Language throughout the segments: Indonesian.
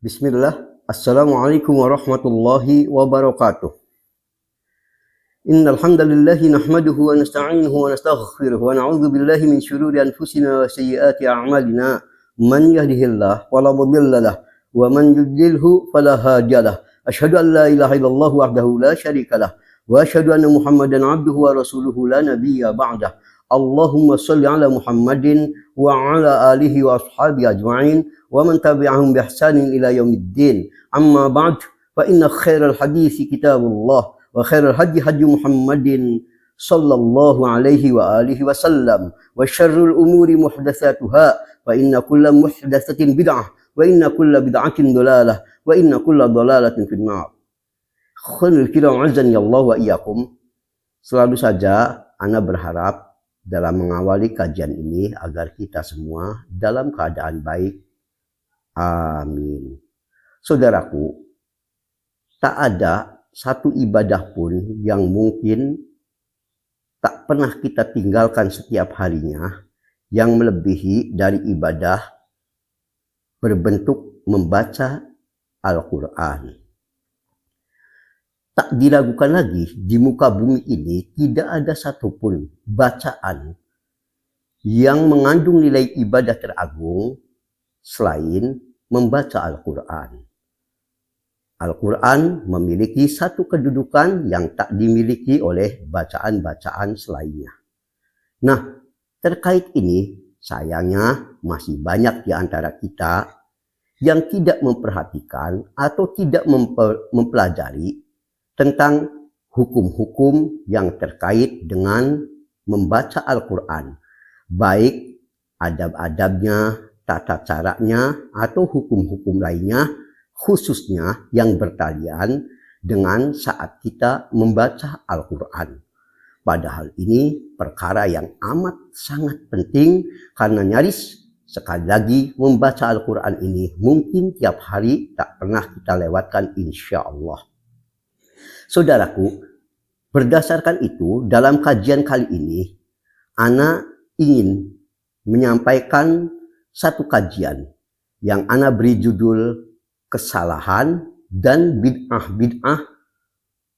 Bismillah. Assalamualaikum warahmatullahi wabarakatuh. Innal hamdalillah nahmaduhu wa nasta'inuhu wa nastaghfiruh wa na'udzu billahi min shururi anfusina wa sayyiati a'malina. Man yahdihillahu fala mudilla lahu wa man yudlilhu fala hadiyalah. Asyhadu an la ilaha illallah wahdahu la syarikalah wa asyhadu anna Muhammadan 'abduhu wa rasuluhu la nabiyya ba'dah. Allahumma shalli ala Muhammadin wa ala alihi wa ashabihi ajma'in wa man tabi'ahum bi ihsanin ila yaumiddin. Amma ba'd, fa inna khairal hadisi kitabullah wa khairal hadi hadi Muhammadin sallallahu alaihi wa alihi wasallam wa syarrul umuri muhdatsatuha wa inna kulla muhdatsatin bid'ah wa inna kulla bid'atin dhalalah wa inna kulla dhalalatin finnar. Khairal kiram azan ya Allah wa iyyakum. Selalu saja ana berharap dalam mengawali kajian ini agar kita semua dalam keadaan baik. Amin. Saudaraku, tak ada satu ibadah pun yang mungkin tak pernah kita tinggalkan setiap harinya yang melebihi dari ibadah berbentuk membaca Al-Quran. Tak diragukan lagi, di muka bumi ini tidak ada satupun bacaan yang mengandung nilai ibadah teragung selain membaca Al-Quran. Al-Quran memiliki satu kedudukan yang tak dimiliki oleh bacaan-bacaan selainnya. Nah, terkait ini, sayangnya masih banyak di antara kita yang tidak memperhatikan atau tidak mempelajari tentang hukum-hukum yang terkait dengan membaca Al-Quran, baik adab-adabnya, tata caranya, atau hukum-hukum lainnya, khususnya yang bertalian dengan saat kita membaca Al-Quran. Padahal ini perkara yang amat sangat penting karena nyaris sekali lagi membaca Al-Quran ini mungkin tiap hari tak pernah kita lewatkan insya Allah. Saudaraku, berdasarkan itu dalam kajian kali ini ana ingin menyampaikan satu kajian yang ana beri judul kesalahan dan bid'ah-bid'ah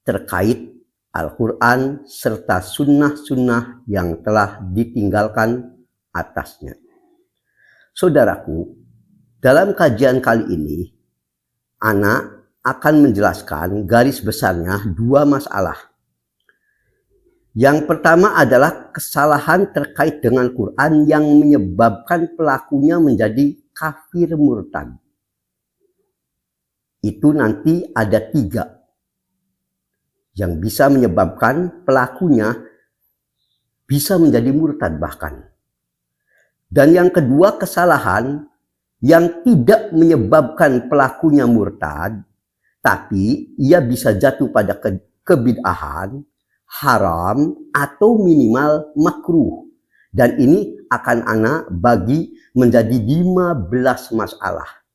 terkait Al-Quran serta sunnah-sunnah yang telah ditinggalkan atasnya. Saudaraku, dalam kajian kali ini ana akan menjelaskan garis besarnya dua masalah. Yang pertama adalah kesalahan terkait dengan Quran yang menyebabkan pelakunya menjadi kafir murtad. Itu nanti ada 3 yang bisa menyebabkan pelakunya bisa menjadi murtad bahkan. Dan yang kedua, kesalahan yang tidak menyebabkan pelakunya murtad, tapi ia bisa jatuh pada kebid'ahan, haram, atau minimal makruh. Dan ini akan ana bagi menjadi 15 masalah.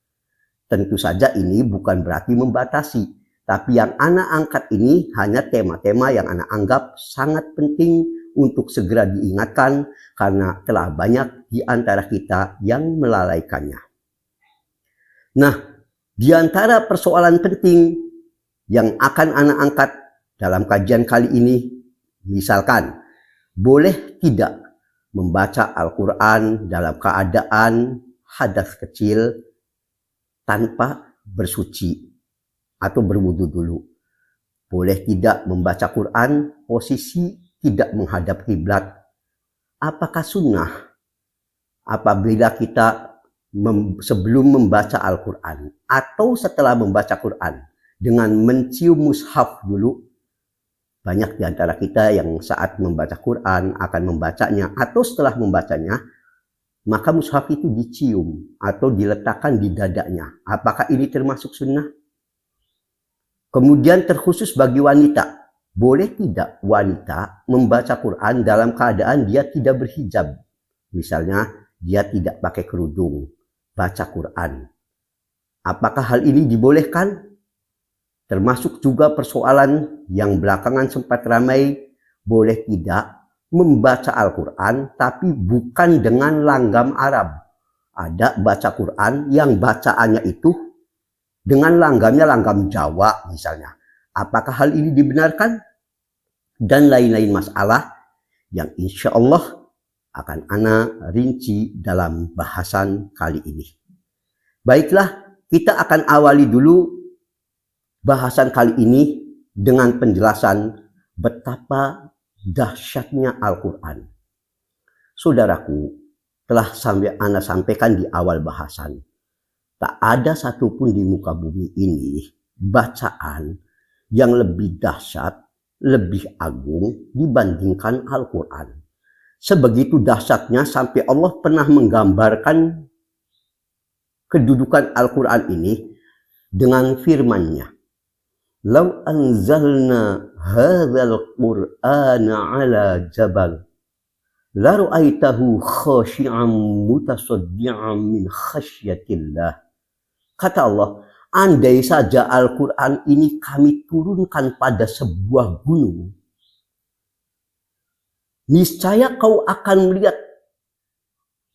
Tentu saja ini bukan berarti membatasi, tapi yang ana angkat ini hanya tema-tema yang ana anggap sangat penting untuk segera diingatkan karena telah banyak di antara kita yang melalaikannya. Nah, di antara persoalan penting yang akan ana angkat dalam kajian kali ini, misalkan, boleh tidak membaca Al-Quran dalam keadaan hadas kecil tanpa bersuci atau berwudu dulu. Boleh tidak membaca Quran posisi tidak menghadap kiblat. Apakah sunnah apabila kita sebelum membaca Al-Quran atau setelah membaca Quran dengan mencium mushaf dulu? Banyak di antara kita yang saat membaca Quran akan membacanya atau setelah membacanya maka mushaf itu dicium atau diletakkan di dadanya. Apakah ini termasuk sunnah? Kemudian terkhusus bagi wanita, boleh tidak wanita membaca Quran dalam keadaan dia tidak berhijab? Misalnya dia tidak pakai kerudung, baca Quran. Apakah hal ini dibolehkan? Termasuk juga persoalan yang belakangan sempat ramai, boleh tidak membaca Al-Quran tapi bukan dengan langgam Arab. Ada baca Quran yang bacaannya itu dengan langgamnya langgam Jawa misalnya. Apakah hal ini dibenarkan? Dan lain-lain masalah yang insya Allah akan ana rinci dalam bahasan kali ini. Baiklah, kita akan awali dulu bahasan kali ini dengan penjelasan betapa dahsyatnya Al-Quran. Saudaraku, telah ana sampaikan di awal bahasan, tak ada satupun di muka bumi ini bacaan yang lebih dahsyat, lebih agung dibandingkan Al-Quran. Sebegitu dahsyatnya sampai Allah pernah menggambarkan kedudukan Al-Quran ini dengan firman-Nya. Lau anzalna hadzal Qur'ana ala jabal la ra'aitahu khashi'an mutasaddian min khasyatillah. Kata Allah, andai saja Al-Quran ini kami turunkan pada sebuah gunung, niscaya kau akan melihat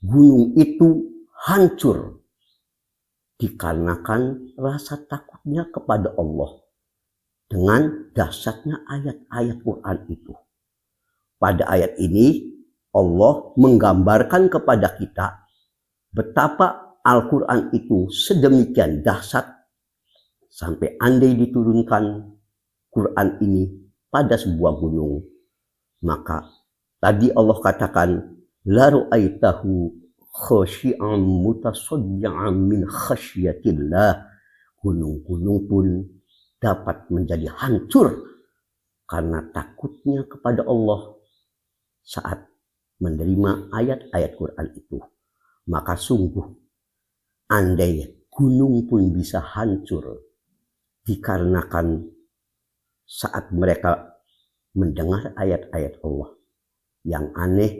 gunung itu hancur dikarenakan rasa takutnya kepada Allah dengan dahsyatnya ayat-ayat Quran itu. Pada ayat ini Allah menggambarkan kepada kita betapa Al-Quran itu sedemikian dahsyat sampai andai diturunkan Quran ini pada sebuah gunung, maka tadi Allah katakan la ru'aitahu khashi'an mutasaddian min khasyatillah. Gunung-gunung pun dapat menjadi hancur karena takutnya kepada Allah saat menerima ayat-ayat Quran itu. Maka sungguh andai gunung pun bisa hancur dikarenakan saat mereka mendengar ayat-ayat Allah. Yang aneh,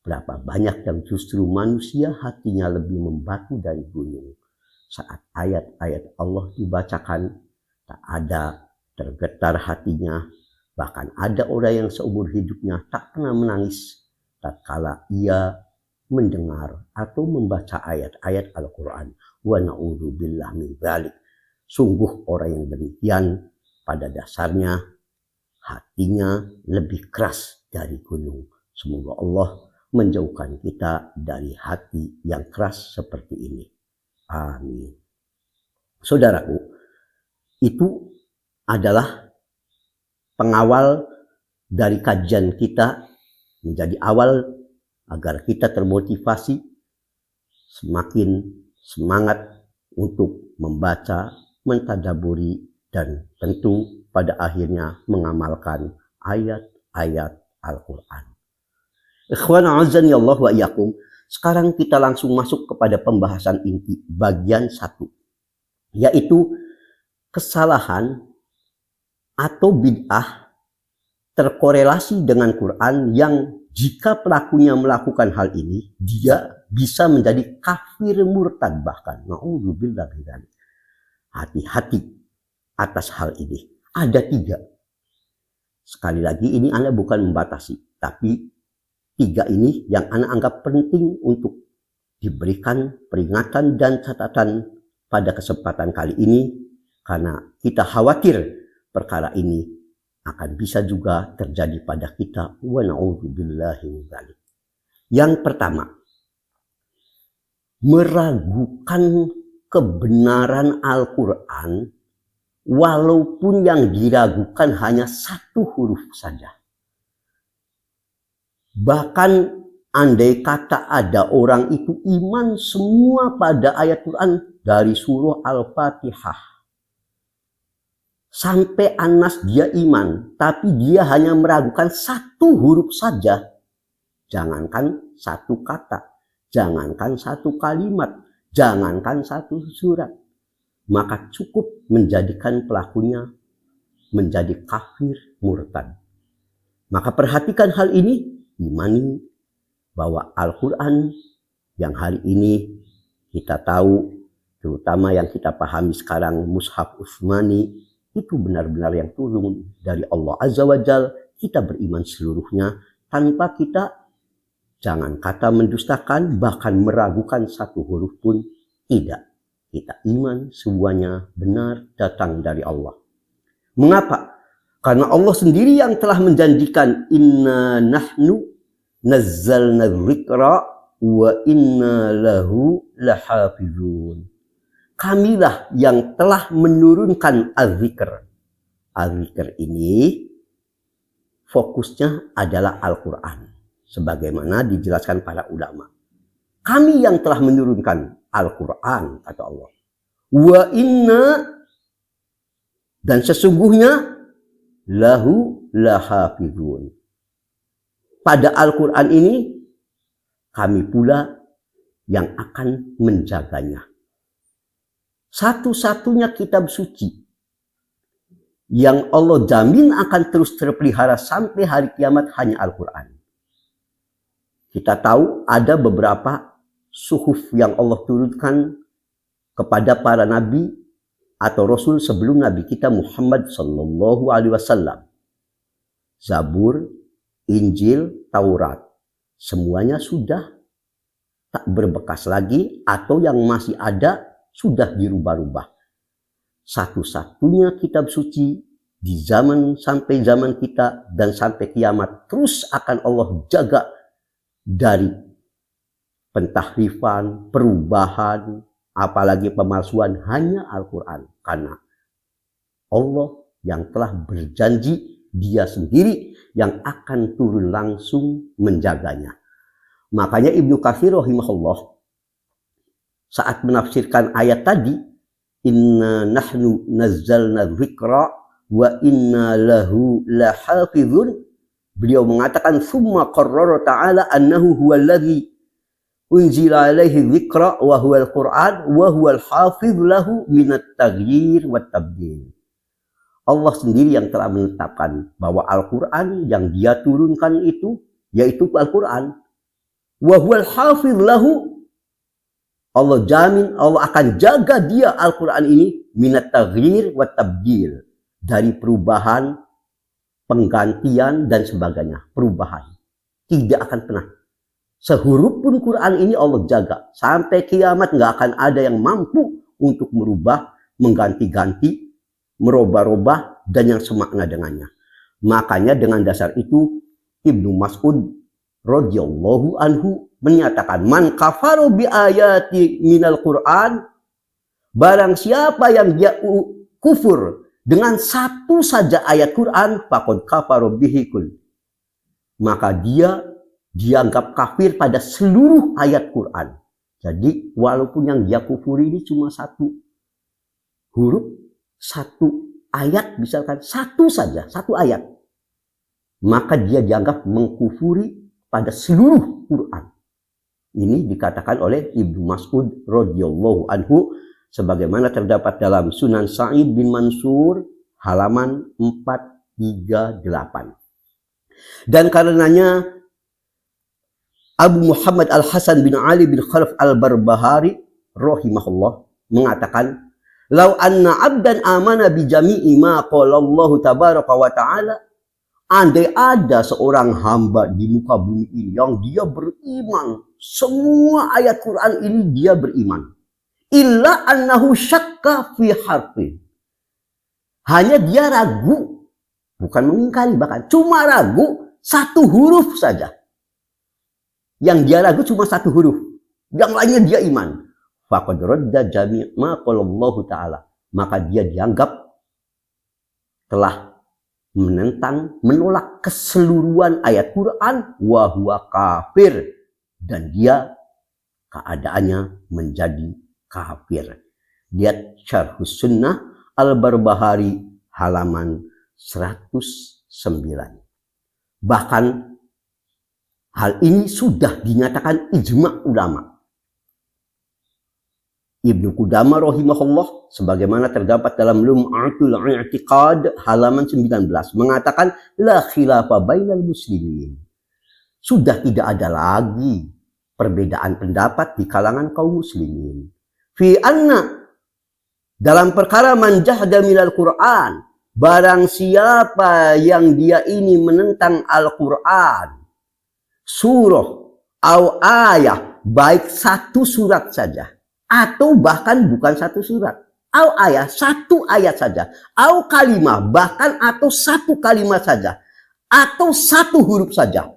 berapa banyak yang justru manusia hatinya lebih membatu dari gunung. Saat ayat-ayat Allah dibacakan, tak ada tergetar hatinya. Bahkan ada orang yang seumur hidupnya tak pernah menangis tatkala ia mendengar atau membaca ayat-ayat Al-Quran. Wa na'udzubillah min dzalik. Sungguh orang yang demikian pada dasarnya hatinya lebih keras dari gunung. Semoga Allah menjauhkan kita dari hati yang keras seperti ini. Amin. Saudaraku, itu adalah pengawal dari kajian kita menjadi awal agar kita termotivasi semakin semangat untuk membaca, mentadaburi, dan tentu pada akhirnya mengamalkan ayat-ayat Al-Quran. Ikhwan a'azzani Allah wa iyyakum. Sekarang kita langsung masuk kepada pembahasan inti bagian 1, yaitu kesalahan atau bid'ah terkorelasi dengan Quran yang jika pelakunya melakukan hal ini, dia bisa menjadi kafir murtad bahkan. Na'udzubillah min dzalik. Hati-hati atas hal ini. Ada 3. Sekali lagi ini Anda bukan membatasi, tapi 3 ini yang Anda anggap penting untuk diberikan peringatan dan catatan pada kesempatan kali ini, karena kita khawatir perkara ini akan bisa juga terjadi pada kita. Wa na'udzubillahi min dzalik. Yang pertama, meragukan kebenaran Al-Quran walaupun yang diragukan hanya 1 huruf saja. Bahkan andai kata ada orang itu iman semua pada ayat Quran dari surah Al-Fatihah sampai Anas dia iman, tapi dia hanya meragukan 1 huruf saja. Jangankan 1 kata, jangankan 1 kalimat, jangankan 1 surat, maka cukup menjadikan pelakunya menjadi kafir murtad. Maka perhatikan hal ini, imani bahwa Al-Quran yang hari ini kita tahu, terutama yang kita pahami sekarang, Mushaf Utsmani, itu benar-benar yang turun dari Allah Azza wa Jalla. Kita beriman seluruhnya tanpa kita jangan kata mendustakan, bahkan meragukan 1 huruf pun tidak. Kita iman semuanya benar datang dari Allah. Mengapa? Karena Allah sendiri yang telah menjanjikan inna nahnu nazzalna dzikra wa inna lahu lahafizun. Kamilah yang telah menurunkan az-zikr. Az-zikr ini fokusnya adalah Al-Quran. Sebagaimana dijelaskan para ulama. Kami yang telah menurunkan Al-Quran, kata Allah. Wa inna, dan sesungguhnya, lahu lahafizun. Pada Al-Quran ini, kami pula yang akan menjaganya. Satu-satunya kitab suci yang Allah jamin akan terus terpelihara sampai hari kiamat hanya Al-Quran. Kita tahu ada beberapa suhuf yang Allah turunkan kepada para nabi atau rasul sebelum Nabi kita Muhammad sallallahu alaihi wasallam. Zabur, Injil, Taurat. Semuanya sudah tak berbekas lagi atau yang masih ada sudah dirubah-rubah. Satu-satunya kitab suci di zaman sampai zaman kita dan sampai kiamat terus akan Allah jaga dari pentahrifan, perubahan, apalagi pemalsuan hanya Al-Quran. Karena Allah yang telah berjanji dia sendiri yang akan turun langsung menjaganya. Makanya Ibnu Katsir rahimahullah saat menafsirkan ayat tadi, inna nahnu nazzalna dzikra wa inna lahu lahafizun, beliau mengatakan summa qarrara ta'ala annahu huwallazi unzila alaihi dzikra wa huwal Qur'an wa huwal hafiz lahu minat taghyir wat tabdil. Allah sendiri yang telah menetapkan bahwa Al-Quran yang dia turunkan itu yaitu Al-Quran. Wa huwal hafiz lahu, Allah jamin Allah akan jaga dia Al-Quran ini minat taghyir wa tabdil, dari perubahan, penggantian dan sebagainya. Perubahan tidak akan pernah. Sehuruf pun Quran ini Allah jaga sampai kiamat, nggak akan ada yang mampu untuk merubah, mengganti-ganti, merubah-rubah dan yang semakna dengannya. Makanya dengan dasar itu Ibnu Mas'ud radhiyallahu anhu menyatakan, man kafaru bi ayati minal Quran, barang siapa yang dia kufur dengan satu saja ayat Quran, faqad kafaru bihi kull, maka dia dianggap kafir pada seluruh ayat Quran. Jadi walaupun yang dia kufuri ini cuma satu huruf, satu ayat, misalkan satu saja, satu ayat, maka dia dianggap mengkufuri pada seluruh Quran. Ini dikatakan oleh Ibnu Mas'ud radhiyallahu anhu sebagaimana terdapat dalam Sunan Sa'id bin Mansur halaman 438. Dan karenanya Abu Muhammad Al-Hasan bin Ali bin Khalaf Al-Barbahari rahimahullah mengatakan, "Lau anna 'abdan amana bi jami'i ma qala Allah tabaraka wa ta'ala", andai ada seorang hamba di muka bumi ini yang dia beriman, semua ayat Quran ini dia beriman. Illa annahu syakka fi harfin. Hanya dia ragu, bukan mengingkari, bahkan cuma ragu satu huruf saja. Yang dia ragu cuma satu huruf, yang lainnya dia iman. Faqad radda jami' ma qala Allah Ta'ala. Maka dia dianggap telah menentang, menolak keseluruhan ayat Quran, wa huwa kafir, dan dia keadaannya menjadi kafir. Lihat Syarhus Sunnah Al-Barbahari halaman 109. Bahkan hal ini sudah dinyatakan ijma' ulama. Ibnu Qudamah rahimahullah sebagaimana terdapat dalam Lum'atul I'tiqad halaman 19 mengatakan la khilafa bainal muslimin. Sudah tidak ada lagi perbedaan pendapat di kalangan kaum muslimin. Fi anna, dalam perkara man jahda minal Qur'an, barang siapa yang dia ini menentang Al-Qur'an, surah atau ayat, baik satu surat saja, atau bahkan bukan satu surat, au ayat, satu ayat saja, au kalimah, bahkan atau satu kalimat saja, atau satu huruf saja,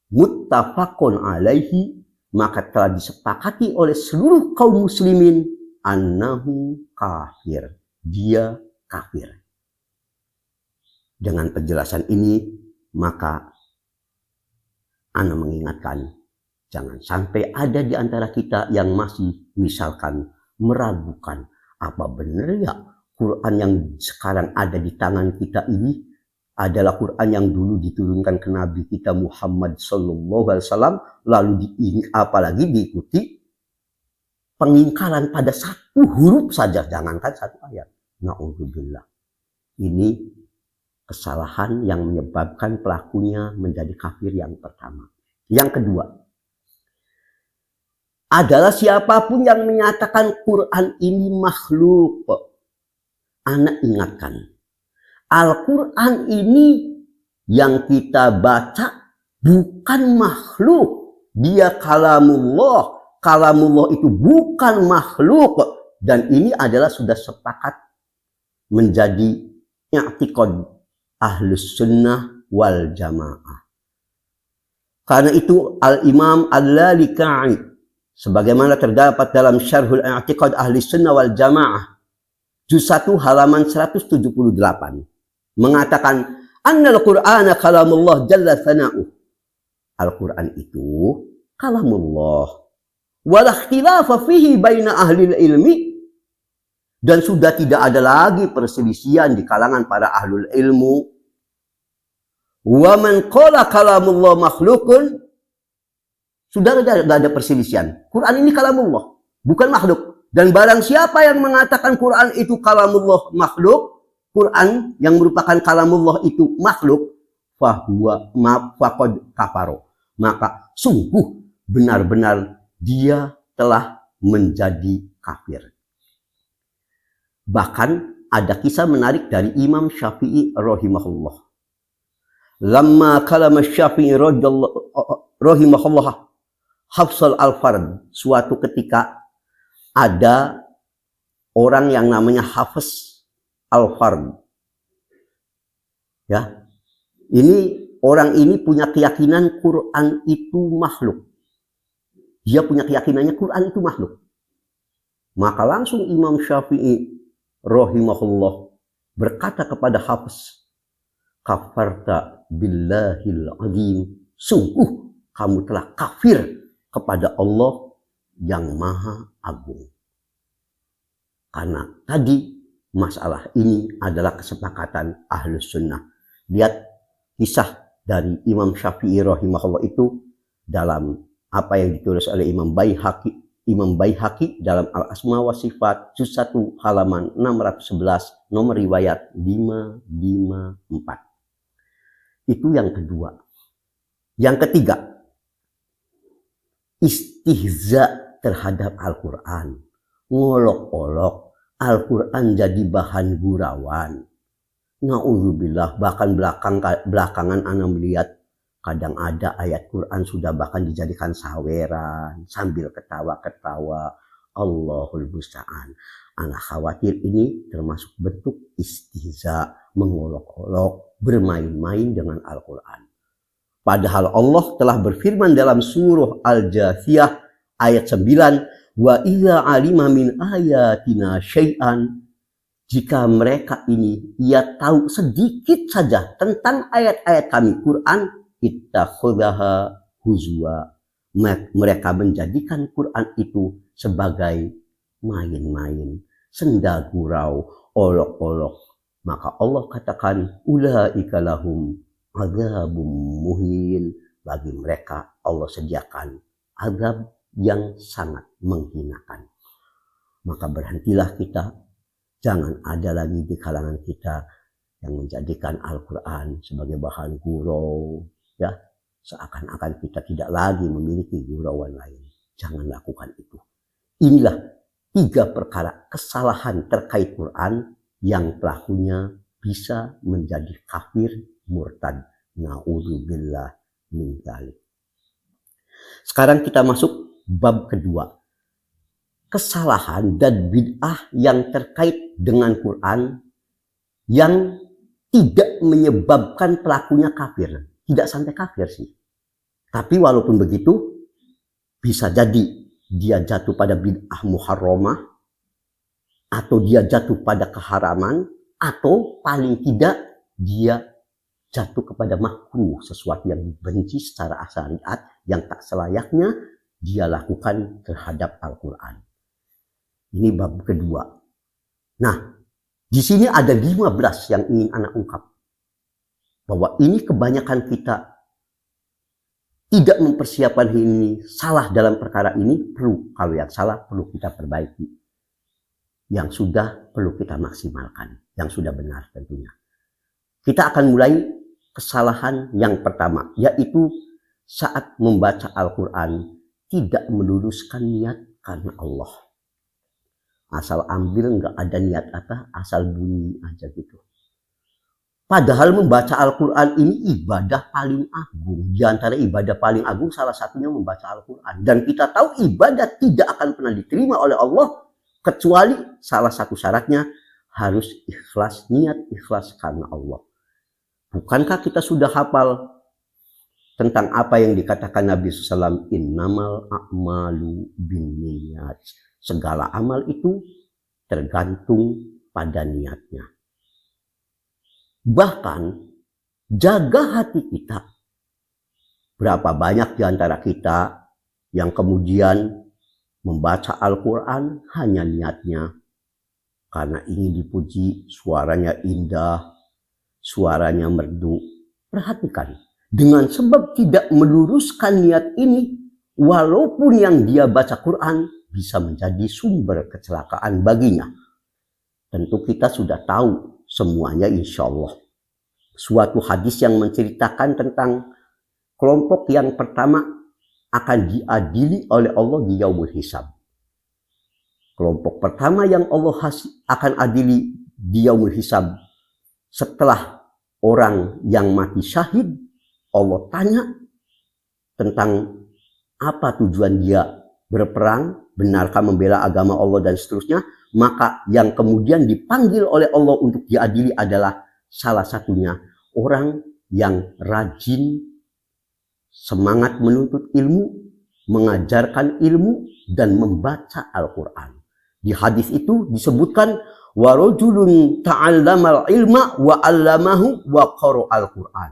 muttafaqun alaihi, maka telah disepakati oleh seluruh kaum muslimin annahu kafir, dia kafir. Dengan penjelasan ini, maka ana mengingatkan, jangan sampai ada di antara kita yang masih misalkan meragukan apa benar ya Quran yang sekarang ada di tangan kita ini adalah Quran yang dulu diturunkan ke Nabi kita Muhammad Sallallahu Alaihi Wasallam, lalu apalagi diikuti pengingkaran pada satu huruf saja, jangankan satu ayat. Na'udzubillah. Ini kesalahan yang menyebabkan pelakunya menjadi kafir yang pertama. Yang kedua adalah siapapun yang menyatakan Quran ini makhluk. Anak ingatkan, Al-Quran ini yang kita baca bukan makhluk. Dia kalamullah. Kalamullah itu bukan makhluk. Dan ini adalah sudah sepakat menjadi i'tiqad Ahlus Sunnah wal Jamaah. Karena itu Al-Imam Al-Lalikai, sebagaimana terdapat dalam Syarhul I'tiqad Ahlus Sunnah wal Jamaah, juz 1 halaman 178, mengatakan annal Qur'ana kalamullah jalla thana'uh. Al-Quran itu kalamullah. Wala ikhtilafa fihi baina ahli ilmi. Dan sudah tidak ada lagi perselisihan di kalangan para ahlul ilmu. Wa man qala kalamullah makhlukun. Sudah tidak ada perselisihan. Quran ini kalamullah, bukan makhluk. Dan barang siapa yang mengatakan Quran itu kalamullah makhluk, Quran yang merupakan kalamullah itu makhluk, fahuwa faqad kafaro. Maka sungguh benar-benar dia telah menjadi kafir. Bahkan ada kisah menarik dari Imam Syafi'i rahimahullah. Lamma kalama Syafi'i rahimahullah hafsal al-fard, suatu ketika ada orang yang namanya Hafiz al-Fard. Ya. Ini orang ini punya keyakinan Quran itu makhluk. Dia punya keyakinannya Quran itu makhluk. Maka langsung Imam Syafi'i rahimahullah berkata kepada Hafiz, kafarta billahil azim, sungguh kamu telah kafir kepada Allah yang maha agung. Karena tadi masalah ini adalah kesepakatan Ahlus Sunnah. Lihat kisah dari Imam Syafi'i rahimahullah itu dalam apa yang ditulis oleh Imam Baihaqi dalam Al-Asma wa Sifat juz 1 halaman 611 nomor riwayat 554. Itu yang kedua. Yang ketiga, istihza terhadap Al-Quran. Ngolok-olok Al-Quran jadi bahan gurauan. Na'udzubillah, bahkan belakangan ana melihat kadang ada ayat Quran sudah bahkan dijadikan saweran sambil ketawa-ketawa. Allahul musta'an. Ana khawatir ini termasuk bentuk istihza, mengolok-olok, bermain-main dengan Al-Quran. Padahal Allah telah berfirman dalam surah Al-Jathiyah ayat 9, wa idza alima min ayatina syai'an, jika mereka ini ia tahu sedikit saja tentang ayat-ayat kami Quran, ittakhadhaha huzwa, mereka menjadikan Quran itu sebagai main-main, senda gurau, olok-olok. Maka Allah katakan ulaika lahum azabum muhin, bagi mereka Allah sediakan azab yang sangat menghinakan. Maka berhentilah kita, jangan ada lagi di kalangan kita yang menjadikan Al-Quran sebagai bahan gurau, ya, seakan-akan kita tidak lagi memiliki gurauan lain. Jangan lakukan itu. Inilah 3 perkara kesalahan terkait Quran yang pelakunya bisa menjadi kafir murtad. Na'udzubillah min dzalik. Sekarang kita masuk bab kedua. kesalahan dan bid'ah yang terkait dengan Quran yang tidak menyebabkan pelakunya kafir. Tidak sampai kafir sih. Tapi walaupun begitu, bisa jadi dia jatuh pada bid'ah muharramah, atau dia jatuh pada keharaman, atau paling tidak dia jatuh kepada makruh, sesuatu yang dibenci secara syariat yang tak selayaknya dia lakukan terhadap Al-Quran. Ini bab kedua. Nah, di sini ada 15 yang ingin anak ungkap. Bahwa ini kebanyakan kita tidak mempersiapkan ini, salah dalam perkara ini, kalau yang salah perlu kita perbaiki. Yang sudah perlu kita maksimalkan, yang sudah benar tentunya. Kita akan mulai kesalahan yang pertama, yaitu saat membaca Al-Quran tidak meluruskan niat karena Allah. Asal ambil, nggak ada niat apa, asal bunyi aja gitu. Padahal membaca Al-Quran ini ibadah paling agung. Di antara ibadah paling agung salah satunya membaca Al-Quran. Dan kita tahu ibadah tidak akan pernah diterima oleh Allah kecuali salah satu syaratnya harus ikhlas, niat ikhlas karena Allah. Bukankah kita sudah hafal tentang apa yang dikatakan Nabi SAW? Innamal a'malu binniyat. Segala amal itu tergantung pada niatnya. Bahkan jaga hati kita. Berapa banyak di antara kita yang kemudian membaca Al-Quran hanya niatnya karena ingin dipuji, suaranya indah, suaranya merdu. Perhatikan, dengan sebab tidak meluruskan niat ini, walaupun yang dia baca Quran bisa menjadi sumber kecelakaan baginya. Tentu kita sudah tahu semuanya insya Allah. Suatu hadis yang menceritakan tentang kelompok yang pertama akan diadili oleh Allah di yaumul hisab. Kelompok pertama yang Allah akan adili di yaumul hisab setelah orang yang mati syahid, Allah tanya tentang apa tujuan dia berperang, benarkah membela agama Allah dan seterusnya. Maka yang kemudian dipanggil oleh Allah untuk diadili adalah salah satunya orang yang rajin, semangat menuntut ilmu, mengajarkan ilmu, dan membaca Al-Quran. Di hadis itu disebutkan wa rajulun ta'allamal ilma wa 'allamahu wa qara'al Quran.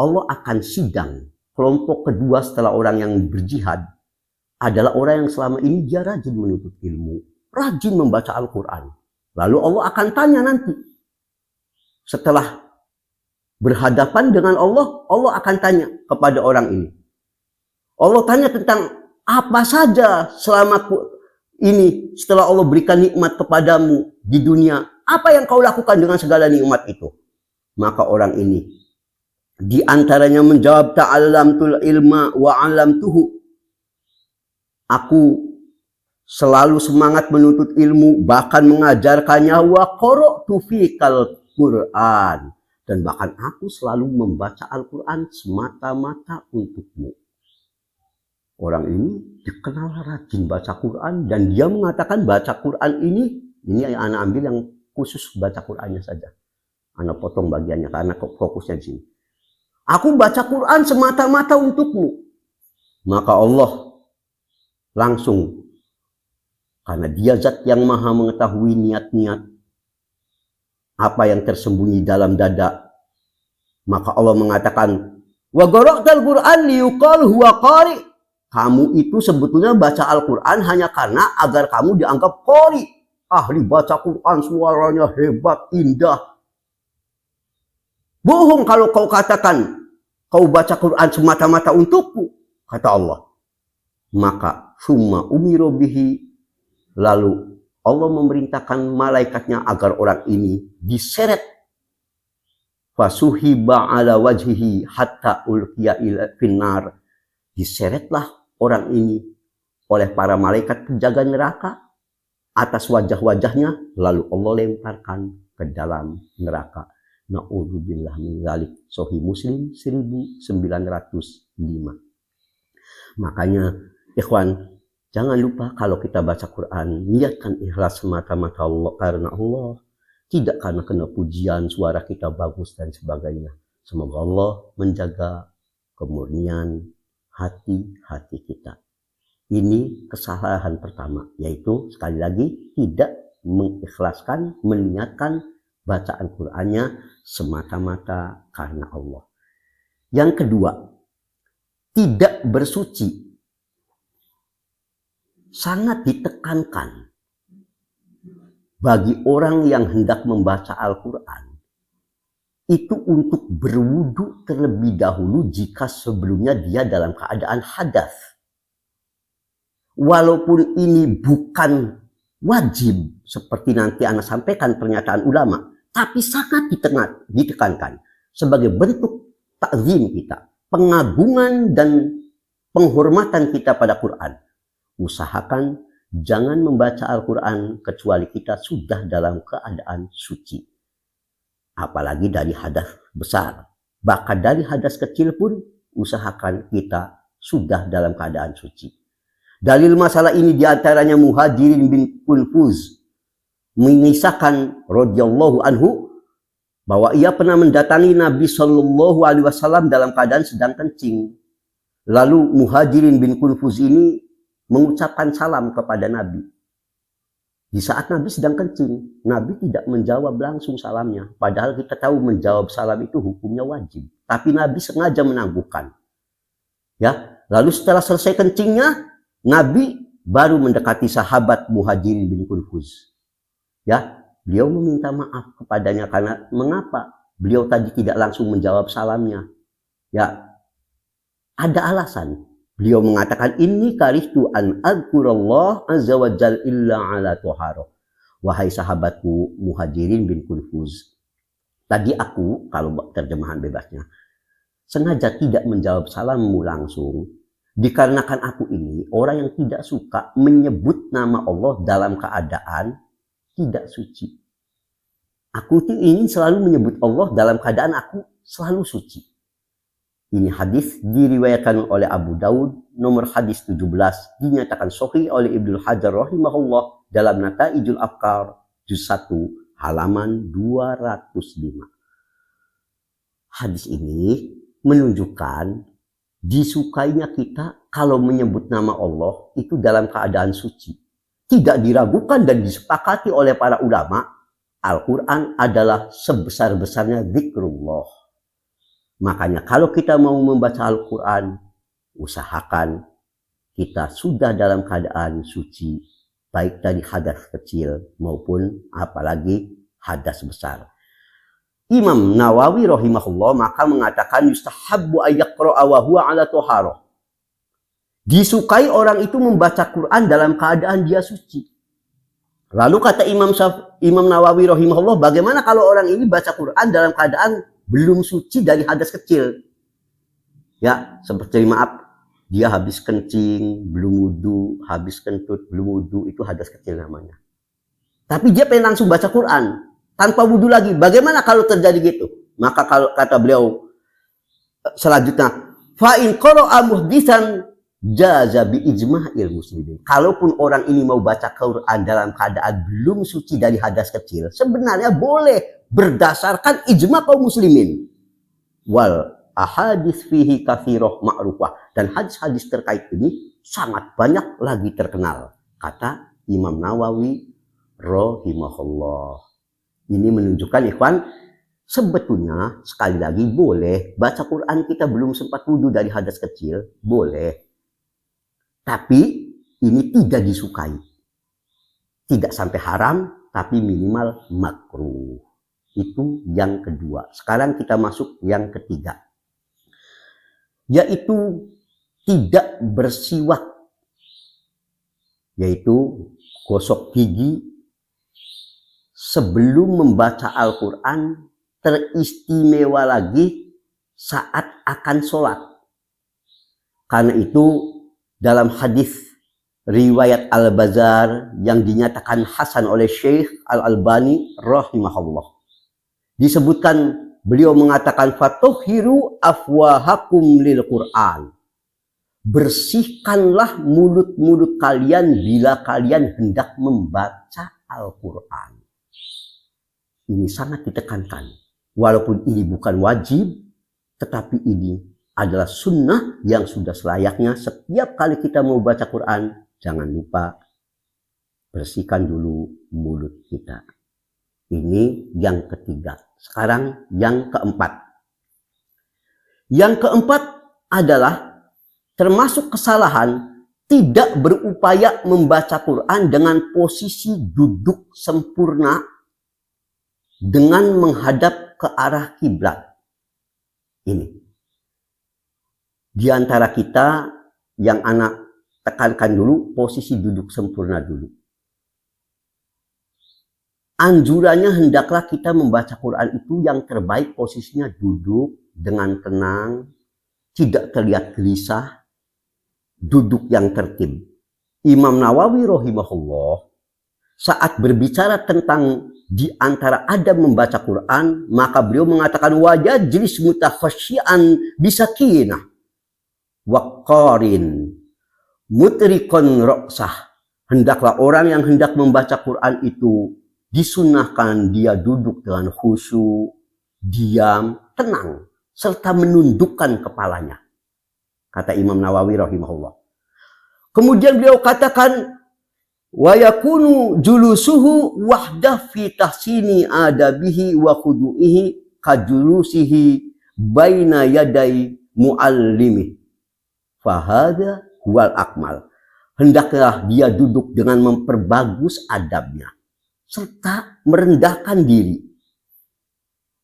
Allah akan sidang kelompok kedua setelah orang yang berjihad adalah orang yang selama ini dia rajin menuntut ilmu, rajin membaca Al-Quran. Lalu Allah akan tanya nanti, setelah berhadapan dengan Allah, Allah akan tanya kepada orang ini. Allah tanya tentang apa saja selama ini setelah Allah berikan nikmat kepadamu di dunia. Apa yang kau lakukan dengan segala nikmat itu? Maka orang ini di antaranya menjawab, ta'allamtul ilma wa 'allamtuhu. Aku selalu semangat menuntut ilmu, bahkan mengajarkannya, wa qara'tu fikal Quran, dan bahkan aku selalu membaca Al-Quran semata-mata untukmu. Orang ini dikenal rajin baca Quran, dan dia mengatakan baca Quran ini anak ambil yang khusus baca Qurannya saja. Anak potong bagiannya karena fokusnya di sini. Aku baca Quran semata-mata untukmu. Maka Allah langsung, karena dia zat yang maha mengetahui niat-niat, apa yang tersembunyi dalam dada, maka Allah mengatakan, wa qara'tal Qur'an liyuqal huwa qari. Kamu itu sebetulnya baca Al-Quran hanya karena agar kamu dianggap qari, ahli baca Quran, suaranya hebat, indah. Bohong kalau kau katakan kau baca Quran semata-mata untukku, kata Allah. Maka summa umiru bihi, lalu Allah memerintahkan malaikatnya agar orang ini diseret, fasuhiba ala wajhihi hatta ulqiya ila finnar. Diseretlah orang ini oleh para malaikat penjaga neraka atas wajah-wajahnya, lalu Allah lemparkan ke dalam neraka. Na'udzubillah min dzalik. Sahih Muslim 1905. Makanya ikhwan, Jangan lupa kalau kita baca Quran, niatkan ikhlas semata-mata Allah, karena Allah, tidak karena kena pujian, suara kita bagus dan sebagainya. Semoga Allah menjaga kemurnian hati-hati kita. Ini kesalahan pertama, yaitu sekali lagi tidak mengikhlaskan, meniatkan bacaan Qur'annya semata-mata karena Allah. Yang kedua, tidak bersuci. Sangat ditekankan bagi orang yang hendak membaca Al-Quran itu untuk berwudu terlebih dahulu jika sebelumnya dia dalam keadaan hadas. Walaupun ini bukan wajib seperti nanti Anda sampaikan pernyataan ulama, tapi sangat ditekankan sebagai bentuk takzim kita, pengagungan dan penghormatan kita pada Quran. Usahakan jangan membaca Al-Quran kecuali kita sudah dalam keadaan suci. Apalagi dari hadas besar. Bahkan dari hadas kecil pun usahakan kita sudah dalam keadaan suci. Dalil masalah ini diantaranya Muhajirin bin Qunfuz mengisahkan radhiyallahu anhu bahwa ia pernah mendatangi Nabi Shallallahu Alaihi Wasallam dalam keadaan sedang kencing. Lalu Muhajirin bin Qunfuz ini mengucapkan salam kepada Nabi. Di saat Nabi sedang kencing, Nabi tidak menjawab langsung salamnya. Padahal kita tahu menjawab salam itu hukumnya wajib. Tapi Nabi sengaja menangguhkan. Ya, lalu setelah selesai kencingnya, Nabi baru mendekati sahabat Muhajirin bin Qunfuz. Ya, beliau meminta maaf kepadanya karena mengapa beliau tadi tidak langsung menjawab salamnya. Ya, ada alasan. Beliau mengatakan, ini karihtu an adkurallah azza wa jal illa ala toharoh. Wahai sahabatku Muhajirin bin Qunfuz. Tadi aku, kalau terjemahan bebasnya, sengaja tidak menjawab salammu langsung. Dikarenakan aku ini orang yang tidak suka menyebut nama Allah dalam keadaan tidak suci. Aku ingin selalu menyebut Allah dalam keadaan aku selalu suci. Ini hadis diriwayatkan oleh Abu Daud, nomor hadis 17, dinyatakan sahih oleh Ibnu Hajar rahimahullah dalam Nataijul Afkar, juz 1, halaman 205. Hadis ini menunjukkan disukainya kita kalau menyebut nama Allah itu dalam keadaan suci. Tidak diragukan dan disepakati oleh para ulama, Al-Quran adalah sebesar-besarnya zikrullah. Makanya kalau kita mau membaca Al-Quran, usahakan kita sudah dalam keadaan suci, baik dari hadas kecil maupun apalagi hadas besar. Imam Nawawi rahimahullah maka mengatakan yustahabbu ayyaqra'a wa huwa ala toharoh. Disukai orang itu membaca Quran dalam keadaan dia suci. Lalu kata Imam Nawawi rahimahullah, bagaimana kalau orang ini baca Quran dalam keadaan belum suci dari hadas kecil? Ya, seperti maaf, dia habis kencing, belum wudu, habis kentut, belum wudu, itu hadas kecil namanya. Tapi dia pengen langsung baca Quran, tanpa wudu lagi. Bagaimana kalau terjadi gitu? Maka kalau kata beliau selanjutnya, fa'in qara'a muhdisan jaza bi ijma'il muslimin. Kalaupun orang ini mau baca Quran dalam keadaan belum suci dari hadas kecil, sebenarnya boleh berdasarkan ijma kaum muslimin. Wal ahadits fihi katsirah ma'rufah, dan hadis-hadis terkait ini sangat banyak lagi terkenal, kata Imam Nawawi rahimahullah. Ini menunjukkan ikhwan, sebetulnya sekali lagi boleh baca Quran kita belum sempat wudu dari hadas kecil, boleh. Tapi ini tidak disukai. Tidak sampai haram, tapi minimal makruh. Itu yang kedua. Sekarang kita masuk yang ketiga. Yaitu tidak bersiwak. Yaitu gosok gigi sebelum membaca Al-Quran, teristimewa lagi saat akan sholat. Karena itu dalam hadis riwayat Al-Bazar yang dinyatakan hasan oleh Syekh Al-Albani rahimahullah, disebutkan beliau mengatakan fatuhiru afwahakum lil Quran, bersihkanlah mulut-mulut kalian bila kalian hendak membaca Al-Quran. Ini sangat ditekankan. Walaupun ini bukan wajib, tetapi ini adalah sunnah yang sudah selayaknya setiap kali kita mau baca Quran, jangan lupa bersihkan dulu mulut kita. Ini yang ketiga. Sekarang yang keempat. Yang keempat adalah termasuk kesalahan tidak berupaya membaca Quran dengan posisi duduk sempurna dengan menghadap ke arah kiblat. Ini. Di antara kita yang anak tekankan dulu posisi duduk sempurna dulu. Anjurannya hendaklah kita membaca Quran itu yang terbaik posisinya duduk dengan tenang, tidak terlihat gelisah, duduk yang tertib. Imam Nawawi rahimahullah saat berbicara tentang di antara adab membaca Quran, maka beliau mengatakan wajajlis mutakhasyian bisakinah waqarin mutrikon ra'sah. Hendaklah orang yang hendak membaca Quran itu disunahkan dia duduk dengan khusyuk, diam, tenang, serta menundukkan kepalanya. Kata Imam Nawawi rahimahullah. Kemudian beliau katakan wa yakunu julusuhu wahdah fi tahsini adabihi wa khudu'ihi kajulusihi baina yaday muallimi. Fahada huwal akmal. Hendaklah dia duduk dengan memperbagus adabnya serta merendahkan diri.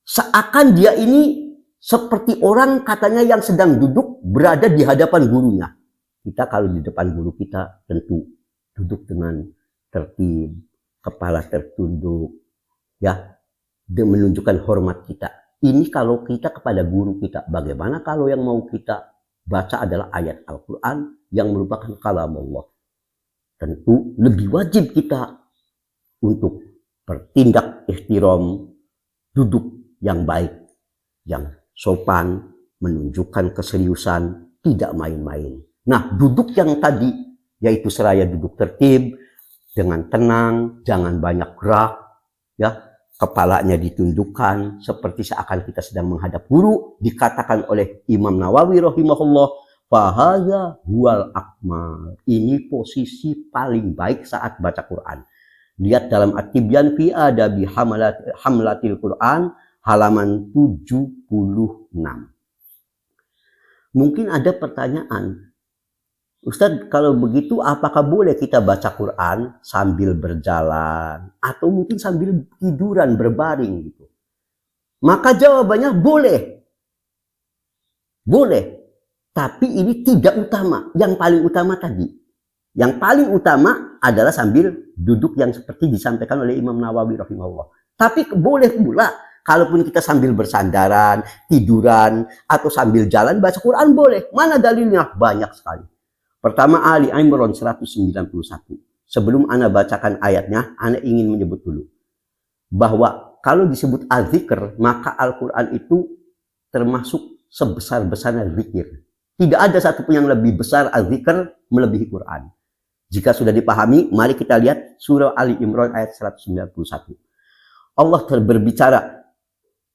Seakan dia ini seperti orang katanya yang sedang duduk berada di hadapan gurunya. Kita kalau di depan guru kita tentu duduk dengan tertib, kepala tertunduk, ya, dan menunjukkan hormat kita. Ini kalau kita kepada guru kita. Bagaimana kalau yang mau kita baca adalah ayat Al-Quran yang merupakan kalam Allah? Tentu lebih wajib kita untuk bertindak ihtiram, duduk yang baik, yang sopan, menunjukkan keseriusan, tidak main-main. Nah, duduk yang tadi, yaitu seraya duduk tertib, dengan tenang, jangan banyak gerak, ya, kepalanya ditundukkan, seperti seakan kita sedang menghadap guru, dikatakan oleh Imam Nawawi rahimahullah, fahadha huwal akmal. Ini posisi paling baik saat baca Quran. Lihat dalam At-Tibyan fi Adabi Hamlatil Quran, halaman 76. Mungkin ada pertanyaan, Ustadz, kalau begitu apakah boleh kita baca Quran sambil berjalan atau mungkin sambil tiduran berbaring gitu? Maka jawabannya boleh. Boleh. Tapi ini tidak utama. Yang paling utama tadi. Yang paling utama adalah sambil duduk yang seperti disampaikan oleh Imam Nawawi rahimahullah. Tapi boleh pula kalaupun kita sambil bersandaran, tiduran, atau sambil jalan baca Quran boleh. Mana dalilnya? Banyak sekali. Pertama Ali Imran 191. Sebelum Anda bacakan ayatnya, Anda ingin menyebut dulu bahwa kalau disebut al-zikr, maka Al-Quran itu termasuk sebesar-besarnya zikir. Tidak ada satupun yang lebih besar al-zikr melebihi Quran. Jika sudah dipahami, mari kita lihat surah Ali Imran ayat 191. Allah berbicara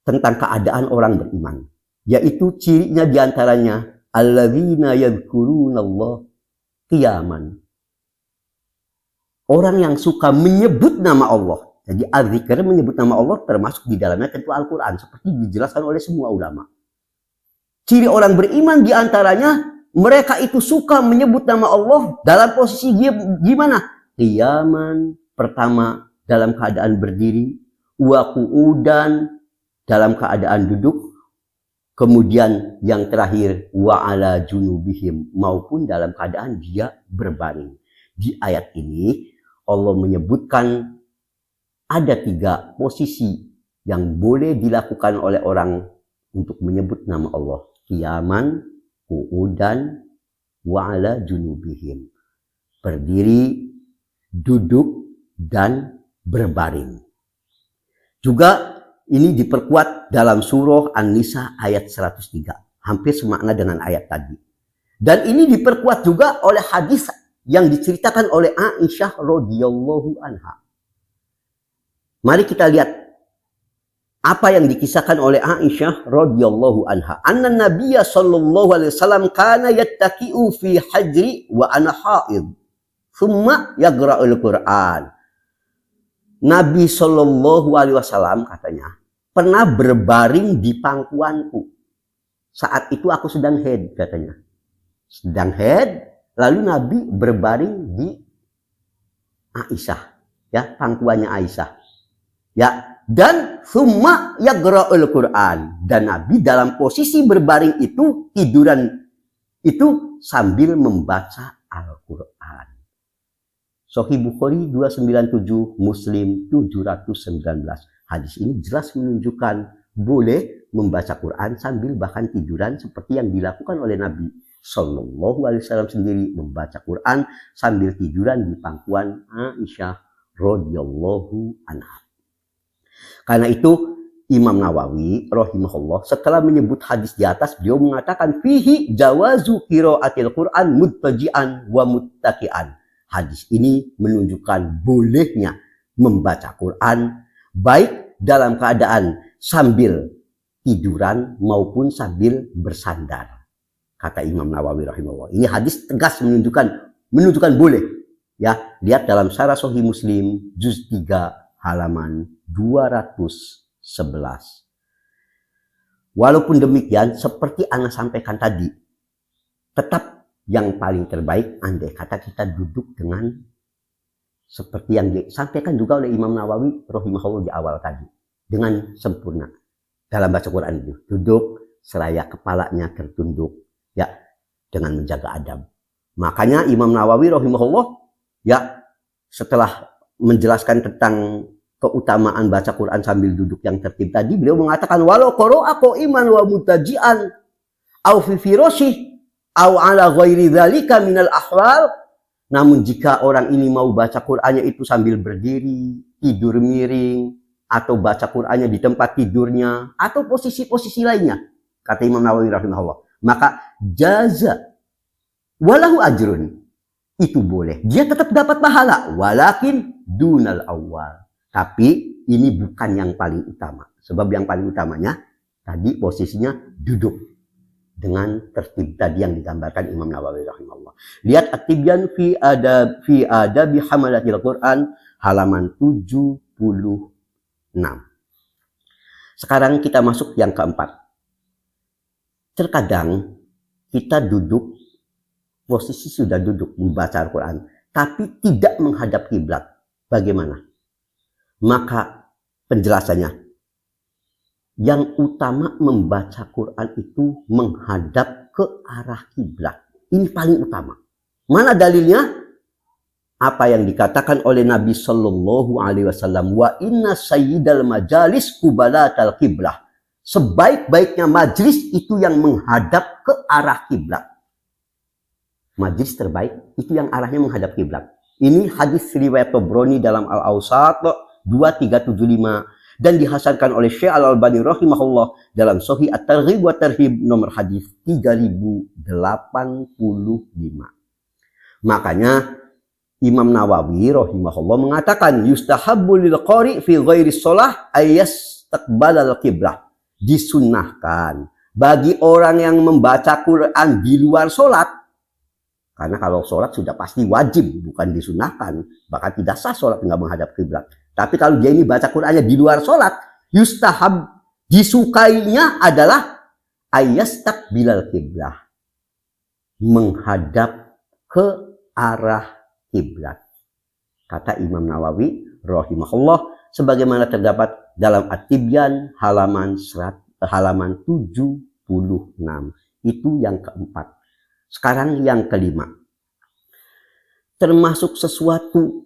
tentang keadaan orang beriman, yaitu cirinya diantaranya alladzina yadhkurunallah qiyaman. Orang yang suka menyebut nama Allah. Jadi al-zikr menyebut nama Allah termasuk di dalamnya tentu Al-Quran, seperti dijelaskan oleh semua ulama. Ciri orang beriman diantaranya mereka itu suka menyebut nama Allah dalam posisi gimana? Qiyaman, pertama dalam keadaan berdiri, wa qu'udan, dalam keadaan duduk, kemudian yang terakhir wa ala junubihim, maupun dalam keadaan dia berbaring. Di ayat ini Allah menyebutkan ada 3 posisi yang boleh dilakukan oleh orang untuk menyebut nama Allah. Qiyaman, qu'udan, wa ala junubihim. Berdiri, duduk, dan berbaring. Juga ini diperkuat dalam surah An-Nisa ayat 103. Hampir semakna dengan ayat tadi. Dan ini diperkuat juga oleh hadis yang diceritakan oleh Aisyah radhiyallahu anha. Mari kita lihat apa yang dikisahkan oleh Aisyah radhiyallahu anha. Anna Nabiyya sallallahu alaihi wasallam kana yattaqi'u fi hajri wa ana haid. Thumma yaqra'ul Qur'an. Nabi sallallahu alaihi wasallam katanya pernah berbaring di pangkuanku. Saat itu aku sedang haid katanya. Sedang haid, lalu Nabi berbaring di Aisyah, ya, pangkuannya Aisyah. Ya, dan summa yaqra'ul Qur'an, dan Nabi dalam posisi berbaring itu, tiduran itu sambil membaca Al-Qur'an. Sahih Bukhari 297, Muslim 719. Hadis ini jelas menunjukkan boleh membaca Quran sambil bahkan tiduran seperti yang dilakukan oleh Nabi Sallallahu Alaihi Wasallam sendiri, membaca Quran sambil tiduran di pangkuan Aisyah radhiyallahu anha. Karena itu Imam Nawawi rahimahullah setelah menyebut hadis di atas, beliau mengatakan fihi jawazu qiraatil Quran muttaji'an wa muttaqi'an. Hadis ini menunjukkan bolehnya membaca Quran baik dalam keadaan sambil tiduran maupun sambil bersandar. Kata Imam Nawawi rahimahullah. Ini hadis tegas menunjukkan boleh. Ya, lihat dalam Syarah Sahih Muslim juz 3 halaman 211. Walaupun demikian, seperti Ana sampaikan tadi, tetap yang paling terbaik andai kata kita duduk dengan seperti yang disampaikan juga oleh Imam Nawawi rahimahullah di awal tadi, dengan sempurna dalam baca Quran itu. Duduk seraya kepalanya tertunduk, ya, dengan menjaga adab. Makanya Imam Nawawi rahimahullah, ya, setelah menjelaskan tentang keutamaan baca Quran sambil duduk yang tertib tadi, beliau mengatakan walau qara'a qa'iman wa mutaji'an au fi firasih au ala ghairi dzalika minal ahwal. Namun jika orang ini mau baca Qur'annya itu sambil berdiri, tidur miring, atau baca Qur'annya di tempat tidurnya, atau posisi-posisi lainnya, kata Imam Nawawi rahimahullah, maka jaza walahu ajrun, itu boleh, dia tetap dapat pahala, walakin dunal awal, tapi ini bukan yang paling utama. Sebab yang paling utamanya tadi posisinya duduk dengan tertib tadi yang digambarkan Imam Nawawi rahimahullah. Lihat At-Tibyan fi adabi hamalatil Quran halaman 76. Sekarang kita masuk yang keempat. Terkadang kita duduk, posisi sudah duduk membaca Al-Quran, tapi tidak menghadap kiblat. Bagaimana? Maka penjelasannya, yang utama membaca Quran itu menghadap ke arah kiblat. Ini paling utama. Mana dalilnya? Apa yang dikatakan oleh Nabi Sallallahu Alaihi Wasallam, wa inna sayyidal majalis qubalatal qiblah. Sebaik-baiknya majlis itu yang menghadap ke arah kiblat. Majlis terbaik itu yang arahnya menghadap kiblat. Ini hadis riwayat Tabrani dalam Al-Awsat 2375. Dan dihasankan oleh Syekh Al-Albani rahimahullah dalam Sahih At-Targhib wa Tarhib nomor hadis 3085. Makanya Imam Nawawi rahimahullah mengatakan yustahabbu lil qari fi ghairi shalah ayastaqbalal qiblah. Disunnahkan bagi orang yang membaca Quran di luar sholat, karena kalau sholat sudah pasti wajib, bukan disunahkan, bahkan tidak sah sholat nggak menghadap kiblat. Tapi kalau dia ini baca Qur'annya di luar sholat, yustahab, disukainya adalah ayastaqbilal qiblah, menghadap ke arah kiblat. Kata Imam Nawawi rahimahullah, sebagaimana terdapat dalam At-Tibyan halaman 76. Itu yang keempat. Sekarang yang kelima. Termasuk sesuatu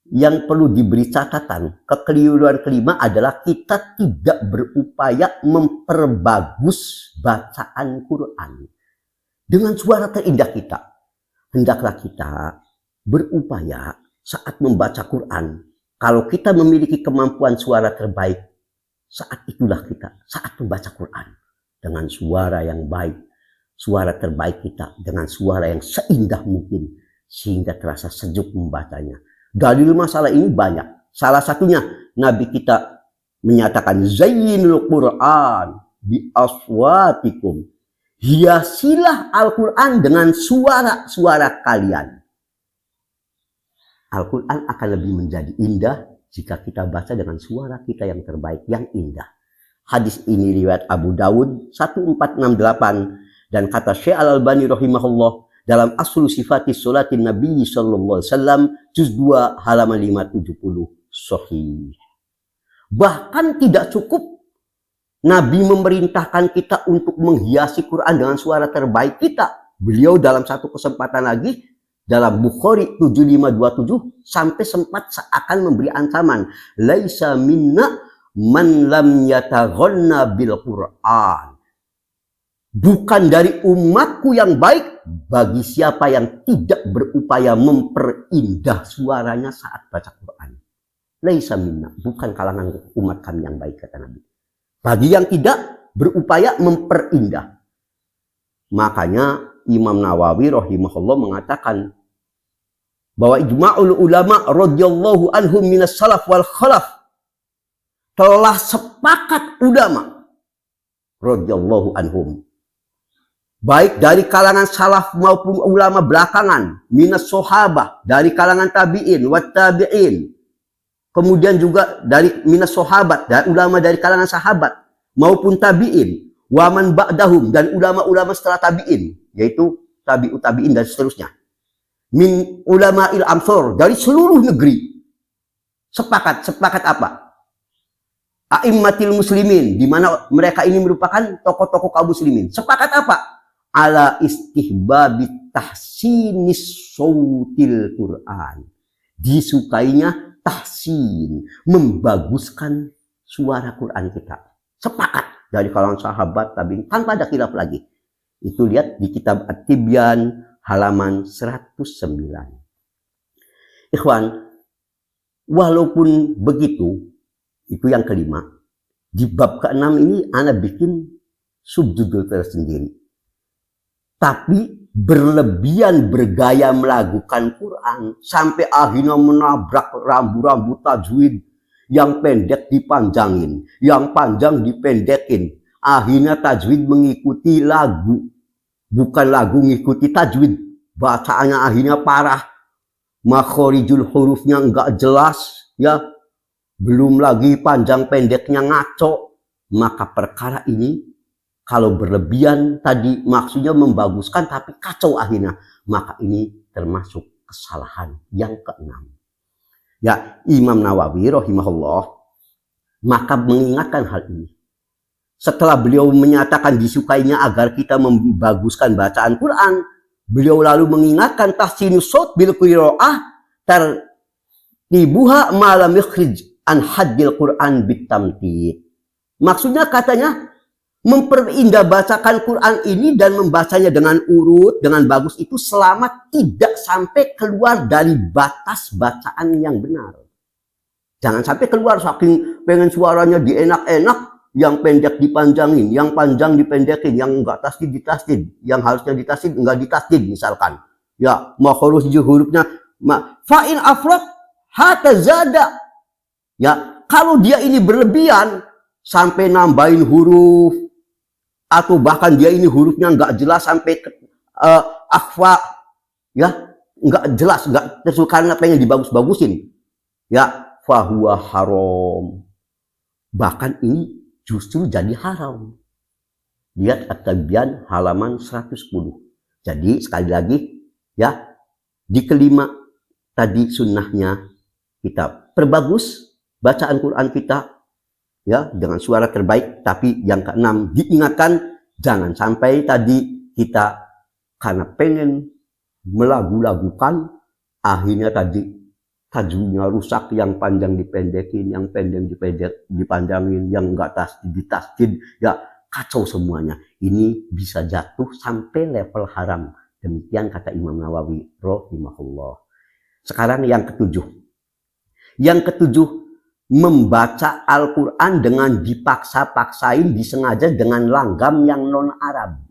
yang perlu diberi catatan, kekeliruan kelima adalah kita tidak berupaya memperbagus bacaan Quran dengan suara terindah kita. Hendaklah kita berupaya saat membaca Quran, kalau kita memiliki kemampuan suara terbaik, saat itulah kita saat membaca Quran dengan suara yang baik, suara terbaik kita dengan suara yang seindah mungkin sehingga terasa sejuk membacanya. Dalil masalah ini banyak. Salah satunya Nabi kita menyatakan zayyinul Qur'an bi aswatikum. Hiasilah Al-Quran dengan suara-suara kalian. Al-Quran akan lebih menjadi indah jika kita baca dengan suara kita yang terbaik, yang indah. Hadis ini riwayat Abu Dawud 1468 dan kata Syekh Al-Albani rahimahullah dalam Aslu Sifati Sholatin Nabi sallallahu alaihi wasallam juz 2 halaman 570 sahih. Bahkan tidak cukup Nabi memerintahkan kita untuk menghiasi Quran dengan suara terbaik kita. Beliau dalam satu kesempatan lagi dalam Bukhari 7527 sampai sempat seakan memberi ancaman, laisa minna man lam yataghanna bil Quran. Bukan dari umatku yang baik bagi siapa yang tidak berupaya memperindah suaranya saat baca Quran. Laisa minna, bukan kalangan umat kami yang baik, kata Nabi. Bagi yang tidak berupaya memperindah. Makanya Imam Nawawi rahimahullah mengatakan bahwa ijma'ul ulama radhiyallahu anhum minas salaf wal khalaf, telah sepakat ulama radhiyallahu anhum, baik dari kalangan salaf maupun ulama belakangan, minas sahabah, dari kalangan tabi'in wat tabi'in, kemudian juga dari minas sahabat, dan ulama dari kalangan sahabat maupun tabi'in, waman ba'dahum, dan ulama-ulama setelah tabi'in, yaitu tabi'ut tabi'in dan seterusnya. Min ulama'il amsor, dari seluruh negeri. Sepakat apa? A'immatil muslimin, di mana mereka ini merupakan tokoh-tokoh kaum muslimin. Sepakat apa? Ala istihbabit tahsinis sautil Quran. Disukainya tahsin, membaguskan suara Quran kita. Sepakat dari kalangan sahabat tabi'in tanpa ada khilaf lagi. Itu lihat di kitab At-Tibyan halaman 109. Ikhwan, walaupun begitu, itu yang kelima. Di bab ke-6 ini ana bikin subjudul tersendiri. Tapi berlebihan bergaya melakukan Quran sampai akhirnya menabrak rambu-rambu tajwid. Yang pendek dipanjangin, yang panjang dipendekin. Akhirnya tajwid mengikuti lagu, bukan lagu mengikuti tajwid. Bacaannya akhirnya parah, makhorijul hurufnya enggak jelas, ya. Belum lagi panjang pendeknya ngaco. Maka perkara ini kalau berlebihan tadi maksudnya membaguskan tapi kacau akhirnya, maka ini termasuk kesalahan yang keenam. Ya, Imam Nawawi rahimahullah maka mengingatkan hal ini. Setelah beliau menyatakan disukainya agar kita membaguskan bacaan Quran, beliau lalu mengingatkan tahsinus shaut bil qiraah tartibuha ma lam yukhrij an haddil Quran bitamtid. Maksudnya katanya memperindah bacakan Quran ini dan membacanya dengan urut, dengan bagus itu selama tidak sampai keluar dari batas bacaan yang benar. Jangan sampai keluar saking pengen suaranya dienak-enak, yang pendek dipanjangin, yang panjang dipendekin, yang enggak tasdid ditasdid, yang harusnya ditasdid enggak ditasdid misalkan. Ya, makhraj hurufnya fa'in afrat hatta zada. Ya, kalau dia ini berlebihan sampai nambahin huruf, atau bahkan dia ini hurufnya nggak jelas sampai akhfa, ya nggak jelas, nggak terus karena pengen dibagus-bagusin, ya fahuwa haram. Bahkan ini justru jadi haram. Lihat At-Tibyan halaman 110. Jadi sekali lagi ya, di kelima tadi sunnahnya kita perbagus bacaan Quran kita, ya, dengan suara terbaik. Tapi yang keenam diingatkan, jangan sampai tadi kita karena pengen melagu-lagukan, akhirnya tadi tajwidnya rusak, yang panjang dipendekin, yang pendek dipanjangin, yang enggak tasdid ditasdid, ya kacau semuanya. Ini bisa jatuh sampai level haram. Demikian kata Imam Nawawi rahimahullah. Sekarang yang ketujuh. Yang ketujuh, membaca Al-Quran dengan dipaksa-paksain, disengaja dengan langgam yang non-Arab.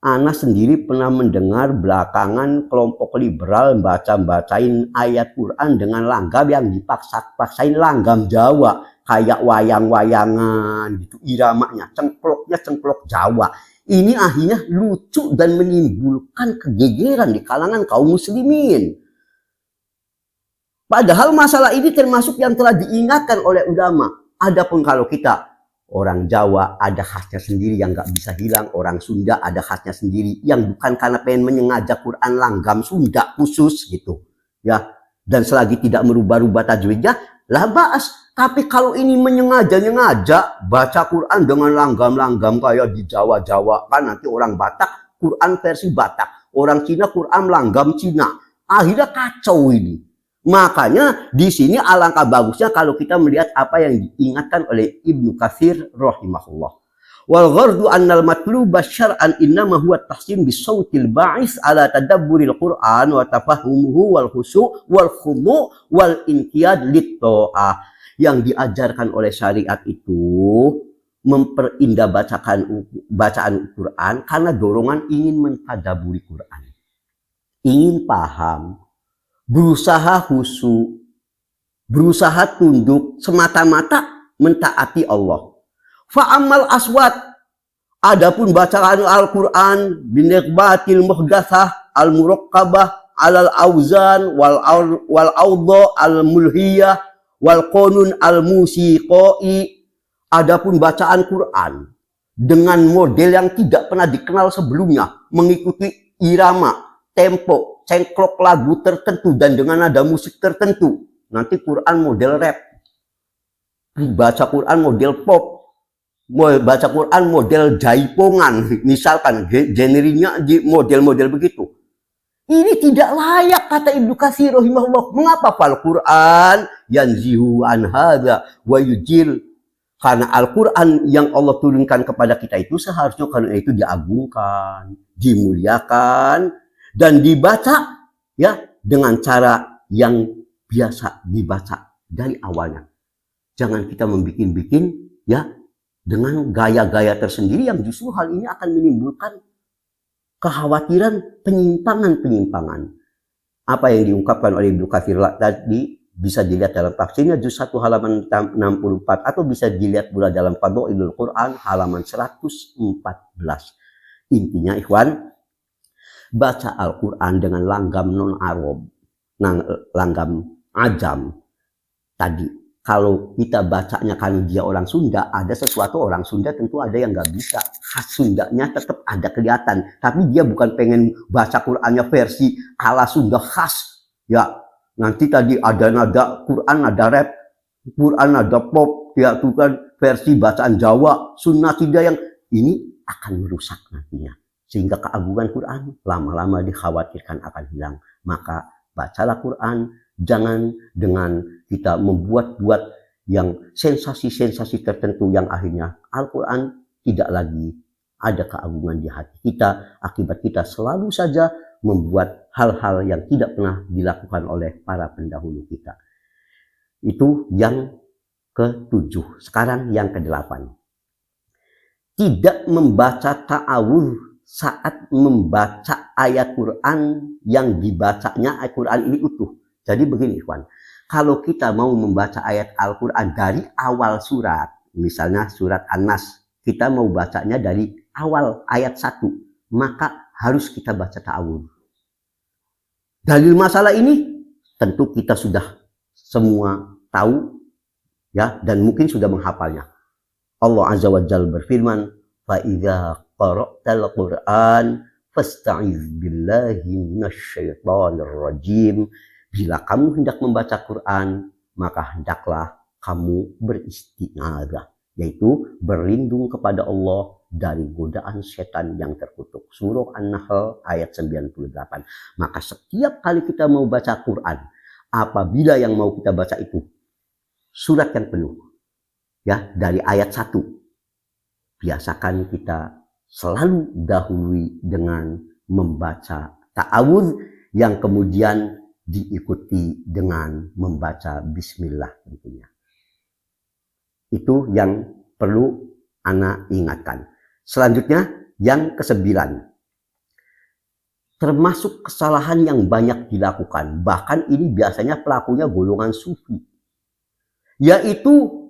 Ana sendiri pernah mendengar belakangan kelompok liberal bacain ayat Quran dengan langgam yang dipaksain langgam Jawa. Kayak wayang-wayangan gitu iramanya, cengkloknya cengklok Jawa. Ini akhirnya lucu dan menimbulkan kegegeran di kalangan kaum muslimin. Padahal masalah ini termasuk yang telah diingatkan oleh ulama. Adapun kalau kita orang Jawa ada khasnya sendiri yang nggak bisa hilang. Orang Sunda ada khasnya sendiri yang bukan karena pengen menyengaja Quran langgam Sunda khusus gitu. Ya, dan selagi tidak merubah-rubah tajwidnya, lah baas. Tapi kalau ini menyengaja baca Quran dengan langgam-langgam kayak di Jawa-Jawa, kan nanti orang Batak Quran versi Batak, orang Cina Quran langgam Cina. Akhirnya kacau ini. Makanya di sini alangkah bagusnya kalau kita melihat apa yang diingatkan oleh Ibnu Katsir rahimahullah. Wal ghardu annal matluba syar'an innama huwa tahsin bisautil ba'is ala tadabburil Qur'an wa tafahumuhu wal khusyu' wal khudu' wal inqiyad lit ta'ah. Yang diajarkan oleh syariat itu memperindah bacaan Quran karena dorongan ingin mentadaburi Quran. Ingin paham, berusaha khusyuk, berusaha tunduk semata-mata mentaati Allah. Fa'amal aswat, adapun bacaan Al-Quran binikbatil muhdatsah al-murakkabah alal auzan wal audha al-mulhiyah wal qanun al-musiqai, adapun bacaan Quran dengan model yang tidak pernah dikenal sebelumnya, mengikuti irama, tempo, cengklok lagu tertentu dan dengan nada musik tertentu. Nanti Quran model rap, baca Quran model pop, baca Quran model jaipongan, misalkan generinya model-model begitu. Ini tidak layak, kata Ibnu Katsir rahimahullah. Mengapa? Fal Quran yanzihu an hadza wa yujil. Karena Al-Quran yang Allah turunkan kepada kita itu seharusnya karena itu diagungkan, dimuliakan, dan dibaca ya dengan cara yang biasa dibaca dari awalnya. Jangan kita membikin-bikin ya dengan gaya-gaya tersendiri yang justru hal ini akan menimbulkan kekhawatiran penyimpangan-penyimpangan. Apa yang diungkapkan oleh Ibnu Katsir tadi bisa dilihat dalam tafsirnya juz 1 halaman 64 atau bisa dilihat pula dalam Fadhailul Quran halaman 114. Intinya ikhwan, baca Al-Quran dengan langgam non-Arab, langgam ajam tadi. Kalau kita bacanya kan dia orang Sunda, ada sesuatu orang Sunda tentu ada yang nggak bisa. Khas Sundanya tetap ada kelihatan. Tapi dia bukan pengen baca Qurannya versi ala Sunda khas. Ya, nanti tadi ada nada Quran, ada rap, Quran, ada pop, ya itu kan versi bacaan Jawa, Sunda tidak yang ini akan merusak nantinya. Sehingga keagungan Quran lama-lama dikhawatirkan akan hilang. Maka bacalah Quran, jangan dengan kita membuat-buat yang sensasi-sensasi tertentu yang akhirnya Al-Quran tidak lagi ada keagungan di hati kita. Akibat kita selalu saja membuat hal-hal yang tidak pernah dilakukan oleh para pendahulu kita. Itu yang ke-7. Sekarang yang ke-8. Tidak membaca ta'awudz saat membaca ayat Quran yang dibacanya ayat Quran ini utuh. Jadi begini ikhwan, kalau kita mau membaca ayat Al-Quran dari awal surat, misalnya surat An-Nas, kita mau bacanya dari awal ayat 1, maka harus kita baca ta'awudz. Dalil masalah ini tentu kita sudah semua tahu ya, dan mungkin sudah menghafalnya. Allah Azza wa Jalla berfirman, fa idza qara'tal Qur'an fasta'iz billahi minasyaitonir rajim. Bila kamu hendak membaca Quran, maka hendaklah kamu beristi'adzah, yaitu berlindung kepada Allah dari godaan setan yang terkutuk. Surah An-Nahl ayat 98. Maka setiap kali kita mau baca Quran, apabila yang mau kita baca itu surat yang penuh, ya dari ayat 1, biasakan kita selalu dahului dengan membaca ta'awudz yang kemudian diikuti dengan membaca bismillah tentunya. Itu yang perlu ana ingatkan. Selanjutnya yang ke-9. termasuk kesalahan yang banyak dilakukan. Bahkan ini biasanya pelakunya golongan sufi. Yaitu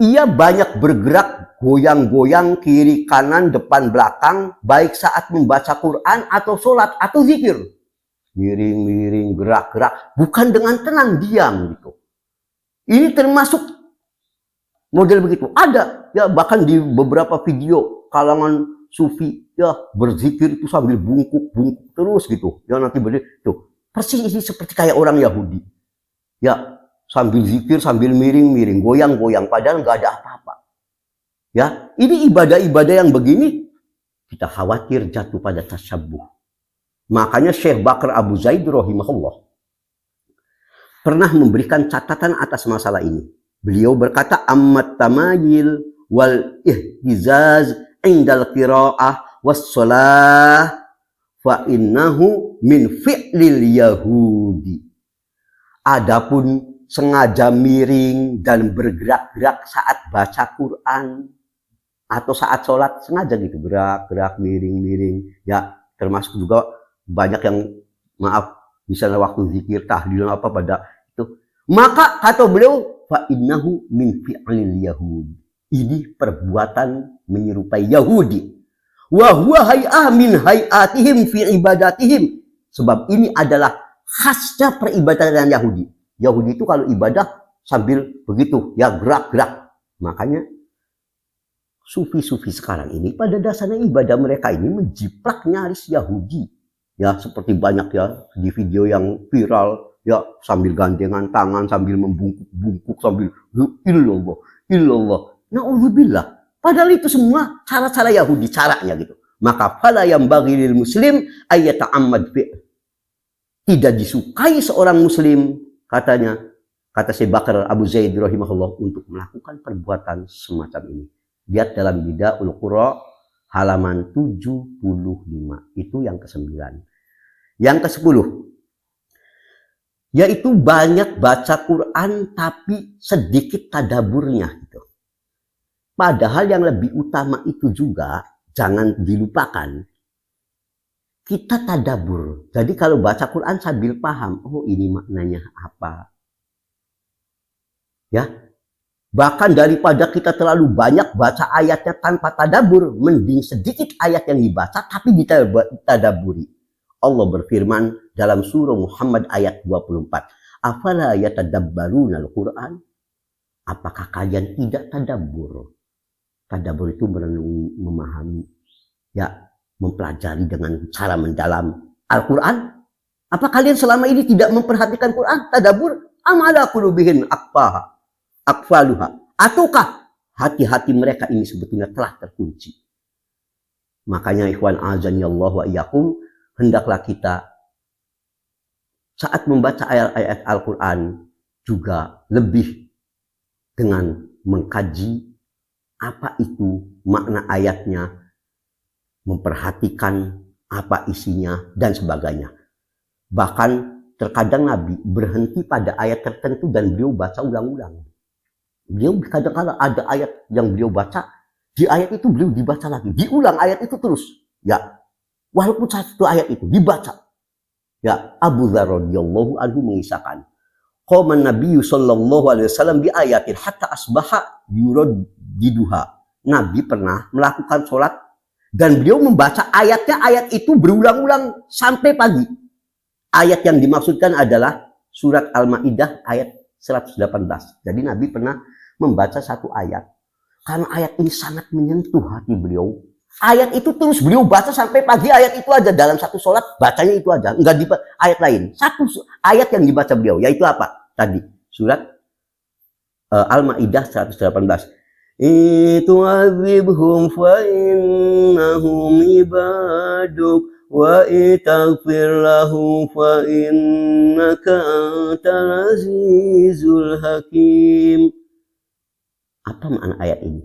ia banyak bergerak goyang-goyang kiri kanan depan belakang baik saat membaca Quran atau sholat atau zikir. Miring-miring, gerak-gerak, bukan dengan tenang, diam gitu. Ini termasuk model begitu. Ada ya, bahkan di beberapa video kalangan sufi ya berzikir itu sambil bungkuk terus gitu. Ya nanti tuh persis ini seperti kayak orang Yahudi. Ya, sambil zikir, sambil miring-miring, goyang-goyang padahal nggak ada apa-apa. Ya, ini ibadah-ibadah yang begini kita khawatir jatuh pada tasyabuh. Makanya Syekh Bakar Abu Zaid rahimahullah pernah memberikan catatan atas masalah ini. Beliau berkata, ammat tamayil wal ihtizaz indal qiraah was shalah fa innahu min fi'lil yahudi. Adapun sengaja miring dan bergerak-gerak saat baca Quran atau saat sholat, sengaja gitu gerak-gerak miring-miring ya, termasuk juga banyak yang misalnya waktu zikir tahlil apa pada itu, maka kata beliau fa innahu min fi'lil yahudi, ini perbuatan menyerupai Yahudi. Wa huwa hay'ah min hay'atihim fi ibadatihim, sebab ini adalah khasnya peribadatan Yahudi. Yahudi itu kalau ibadah sambil begitu ya gerak-gerak. Makanya sufi-sufi sekarang ini pada dasarnya ibadah mereka ini menjiplak nyaris Yahudi. Ya seperti banyak ya di video yang viral ya, sambil gandengan tangan, sambil membungkuk-bungkuk, sambil illallah, illallah. Na'udzubillah. Padahal itu semua cara-cara Yahudi, caranya gitu. Maka fala yang bagi lil muslim ayyata'ammad fi. Tidak disukai seorang muslim, katanya, kata Syekh Bakar Abu Zaid rahimahullah, untuk melakukan perbuatan semacam ini. Lihat dalam Bida'ul Qura halaman 75. Itu yang ke-9. Yang ke-10, yaitu banyak baca Quran tapi sedikit tadaburnya gitu. Padahal yang lebih utama itu juga jangan dilupakan, kita tadabur. Jadi kalau baca Quran sambil paham, oh ini maknanya apa. Ya. Bahkan daripada kita terlalu banyak baca ayatnya tanpa tadabur, mending sedikit ayat yang dibaca tapi ditadaburi. Allah berfirman dalam surah Muhammad ayat 24. Afala yatadabbaruna al-Quran? Apakah kalian tidak tadabur? Tadabur itu merenungi, memahami, ya, mempelajari dengan cara mendalam Al-Quran. Apa kalian selama ini tidak memperhatikan Quran, tadabur? Amala qulubihim akfaluha. Ataukah hati-hati mereka ini sebetulnya telah terkunci? Makanya ikhwan azanillahu wa iyyakum, hendaklah kita saat membaca ayat-ayat Al-Quran juga lebih dengan mengkaji apa itu makna ayatnya, memperhatikan apa isinya dan sebagainya. Bahkan terkadang Nabi berhenti pada ayat tertentu dan beliau baca ulang-ulang. Beliau kadang-kadang ada ayat yang beliau baca, di ayat itu beliau dibaca lagi, diulang ayat itu terus. Ya, walaupun satu ayat itu dibaca. Ya, Abu Dzar radhiyallahu anhu mengisahkan, qama Nabi sallallahu alaihi wasallam bi ayatin hatta asbaha yuradiduha. Nabi pernah melakukan sholat dan beliau membaca ayatnya, ayat itu berulang-ulang sampai pagi. Ayat yang dimaksudkan adalah surat Al-Maidah ayat 118. Jadi Nabi pernah membaca satu ayat. Karena ayat ini sangat menyentuh hati beliau. Ayat itu terus beliau baca sampai pagi, ayat itu aja dalam satu sholat, bacanya itu aja, enggak di ayat lain. Satu ayat yang dibaca beliau, yaitu apa? Tadi surat Al-Maidah 118. Itu azibhum fa innahum ibaduk wa itaghfir lahu fa innaka antal azizul hakim. Apa makna ayat ini?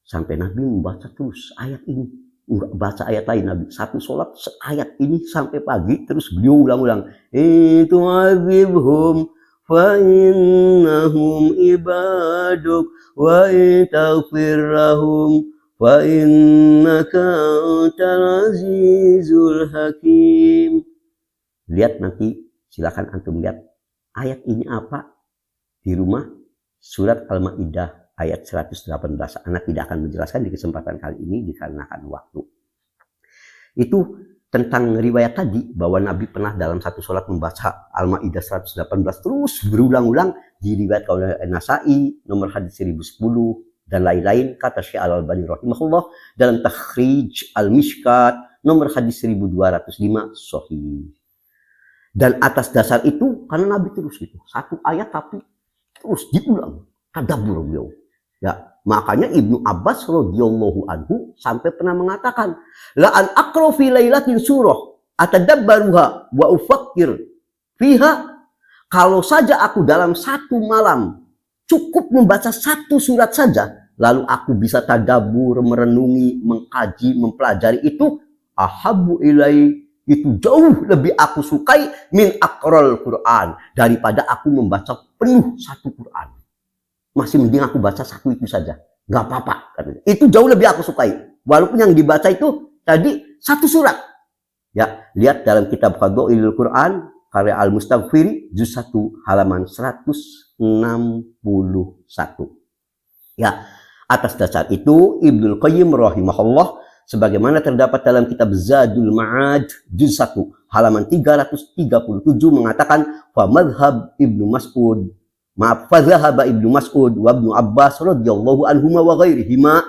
Sampai Nabi membaca terus ayat ini, enggak baca ayat lain. Nabi satu sholat ayat ini sampai pagi, terus beliau ulang-ulang. Itu azibhum fa innahum ibaduk wa taghfir lahum fa innaka antal azizul hakim. Lihat nanti, silakan antum lihat ayat ini apa di rumah, surat Al-Maidah ayat 118. Anak tidak akan menjelaskan di kesempatan kali ini dikarenakan waktu. Itu tentang riwayat tadi bahwa Nabi pernah dalam satu sholat membaca Al-Maidah 118 terus berulang-ulang, diriwayatkan oleh Nasai nomor hadis 1010 dan lain-lain, kata Syekh Al-Albani rahimahullah dalam Takhrij Al-Mishkat nomor hadis 1205 sahih. Dan atas dasar itu, karena Nabi terus gitu, satu ayat tapi terus diulang, tadabbur beliau. Ya, makanya Ibnu Abbas radhiyallahu anhu sampai pernah mengatakan, la an aqra fi lailatin surah atadabbaruha wa ufakkir fiha. Kalau saja aku dalam satu malam cukup membaca satu surat saja, lalu aku bisa tadabbur, merenungi, mengkaji, mempelajari itu, ahabbu ilai, itu jauh lebih aku sukai min aqral Quran, daripada aku membaca penuh satu Quran. Masih mending aku baca satu itu saja, nggak apa-apa. Itu jauh lebih aku sukai, walaupun yang dibaca itu tadi satu surat. Ya, lihat dalam kitab Fadhailul Quran karya Al-Mustaghfiri juz 1 halaman 161. Ya, atas dasar itu Ibnul Qayyim rahimahullah sebagaimana terdapat dalam kitab Zadul Ma'ad juz 1 halaman 337 mengatakan, fa madhhab Ibnu Mas'ud, fadhahaba Ibnu Mas'ud wa Ibnu Abbas radhiyallahu anhuma wa ghairihima,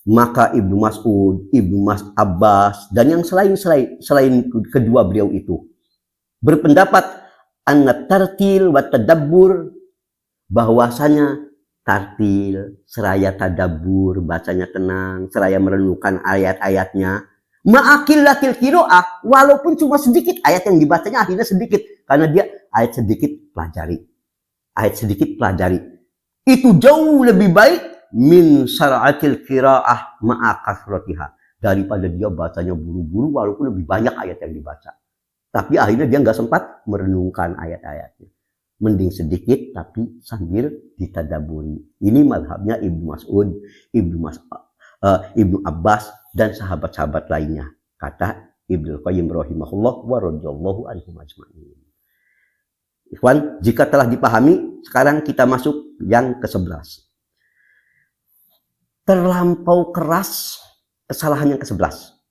maka Ibnu Mas'ud, Ibnu Abbas dan yang selain kedua beliau itu berpendapat anna tartil wa tadabbur, bahwasanya tartil seraya tadabbur, bacanya tenang, seraya merenungkan ayat-ayatnya, ma'akillatil qiraah, walaupun cuma sedikit ayat yang dibacanya, akhirnya sedikit karena dia ayat sedikit pelajari, itu jauh lebih baik min syara'atil qiraah ma'a kasratiha, daripada dia bacanya buru-buru walaupun lebih banyak ayat yang dibaca tapi akhirnya dia nggak sempat merenungkan ayat-ayatnya. Mending sedikit tapi sambil ditadaburi. Ini mazhabnya Ibnu Mas'ud, Ibnu Abbas dan sahabat-sahabat lainnya, kata Ibnu Qayyim rahimahullah wa radhiyallahu anhum ajma'in. Ikhwan, jika telah dipahami, sekarang kita masuk yang ke-11. Terlampau keras, kesalahan yang ke-11.